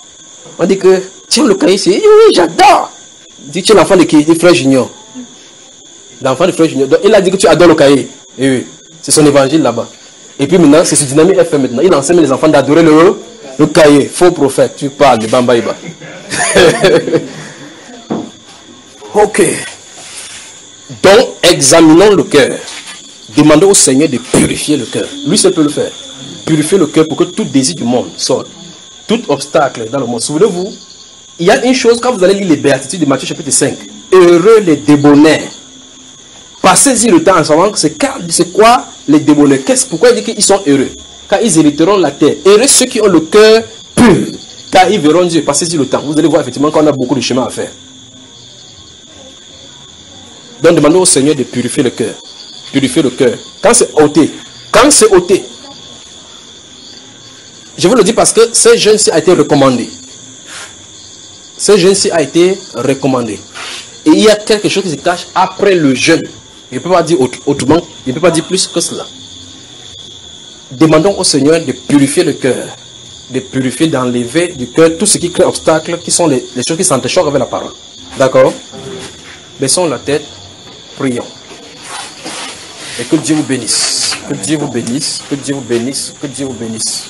On dit que Tiens le cahier, c'est oui, j'adore. Dis, tu es l'enfant de qui? Du frère Junior. L'enfant du frère Junior. Donc, il a dit que tu adores le cahier. Et oui, c'est son évangile là-bas. Et puis maintenant, c'est ce Dynamique FM maintenant. Il enseigne les enfants d'adorer le cahier. Faux prophète, tu parles de Bambaïba. Ok. Donc, examinons le cœur. Demandons au Seigneur de purifier le cœur. Lui seul peut le faire. Purifier le cœur pour que tout désir du monde sorte. Tout obstacle dans le monde. Souvenez-vous, il y a une chose, quand vous allez lire les béatitudes de Matthieu chapitre 5. Heureux les débonnaires. Passez-y le temps en savoir c'est quoi les débonnaires. Pourquoi il dit qu'ils sont heureux? Car ils hériteront la terre. Heureux ceux qui ont le cœur pur. Car ils verront Dieu. Passez-y le temps. Vous allez voir effectivement qu'on a beaucoup de chemin à faire. Donc demandons au Seigneur de purifier le cœur. Purifier le cœur. Quand c'est ôté. Quand c'est ôté. Je vous le dis parce que ce jeûne-ci a été recommandé. Ce jeûne-ci a été recommandé. Et il y a quelque chose qui se cache après le jeûne. Il ne peut pas dire autrement. Il ne peut pas dire plus que cela. Demandons au Seigneur de purifier le cœur. De purifier, d'enlever du cœur tout ce qui crée obstacle, qui sont les choses qui s'entrechoquent avec la parole. D'accord? Baissons la tête. Prions. Et que Dieu vous bénisse. Que Dieu vous bénisse. Que Dieu vous bénisse. Que Dieu vous bénisse.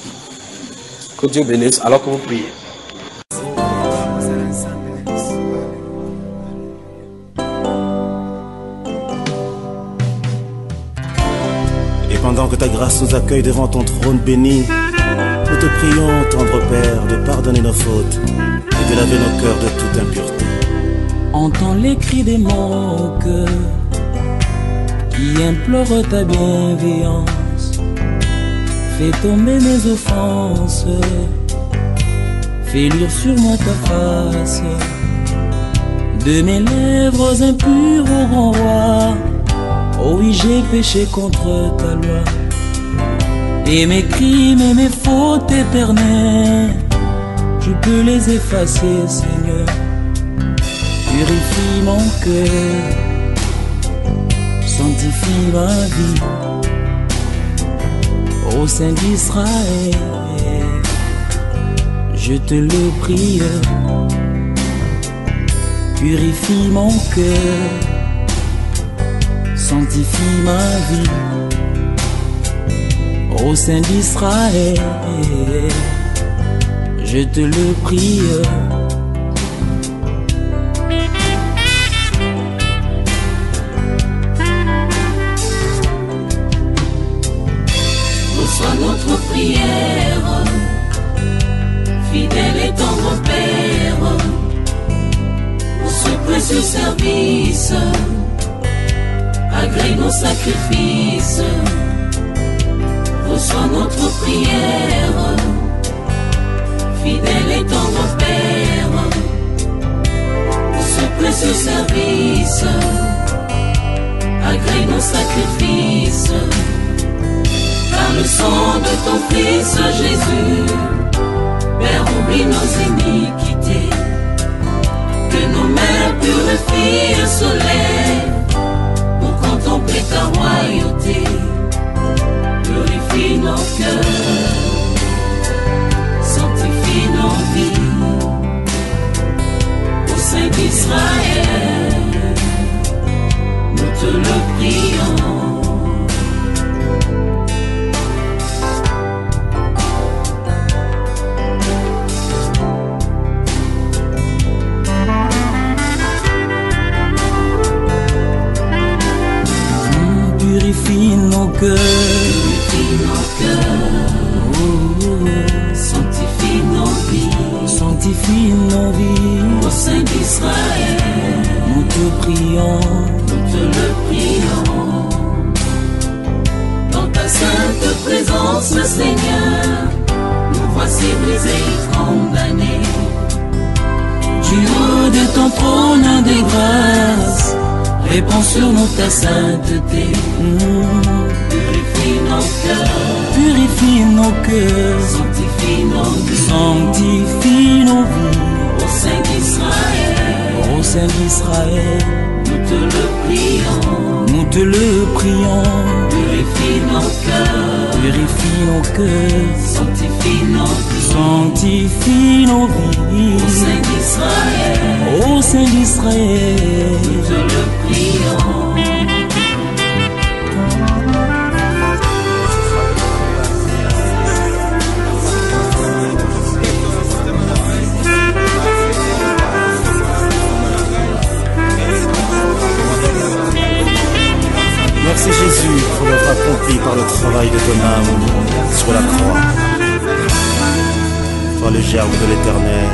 Que Dieu vous bénisse alors que vous priez. Et pendant que ta grâce nous accueille devant ton trône béni, nous te prions, tendre Père, de pardonner nos fautes et de laver nos cœurs de toute impureté. Entends les cris des mon cœur qui implorent ta bienveillance. Fais tomber mes offenses, fais lire sur moi ta face. De mes lèvres impures au grand roi, oh oui j'ai péché contre ta loi. Et mes crimes et mes fautes éternelles, je peux les effacer Seigneur. Purifie mon cœur, sanctifie ma vie, ô Saint d'Israël, je te le prie. Purifie mon cœur, sanctifie ma vie, ô Saint d'Israël, je te le prie. Notre prière, fidèle et tendre Père, pour ce précieux service, agrée nos sacrifices. Reçois notre prière, fidèle et tendre Père, pour ce précieux service, agrée nos sacrifices. Par le sang de ton Fils Jésus, Père, oublie nos iniquités, que nos mains purifient se lèvent pour contempler ta royauté. Purifie nos cœurs, sanctifie nos vies, au Saint d'Israël, nous te le prions. Purifie nos cœurs, sanctifie nos vies, sanctifie nos vies, au Saint d'Israël, nous te prions, nous te le prions. Dans ta sainte présence, Seigneur, nous voici brisés et condamnés. Du haut de ton trône de grâce, répands sur nous ta sainteté. Purifie nos cœurs, purifie nos cœurs, sanctifie nos vies, sanctifie nos vies, au Saint d'Israël, ô Saint d'Israël, nous te le prions. Nous te le prions. Purifie nos cœurs. Purifie nos cœurs. Sanctifie nos vies. Sanctifie nos vies. Ô Saint d'Israël. Ô Saint d'Israël. Nous te le prions. Merci Jésus pour l'œuvre accomplie par le travail de ton âme sur la croix. Toi le germe de l'Éternel,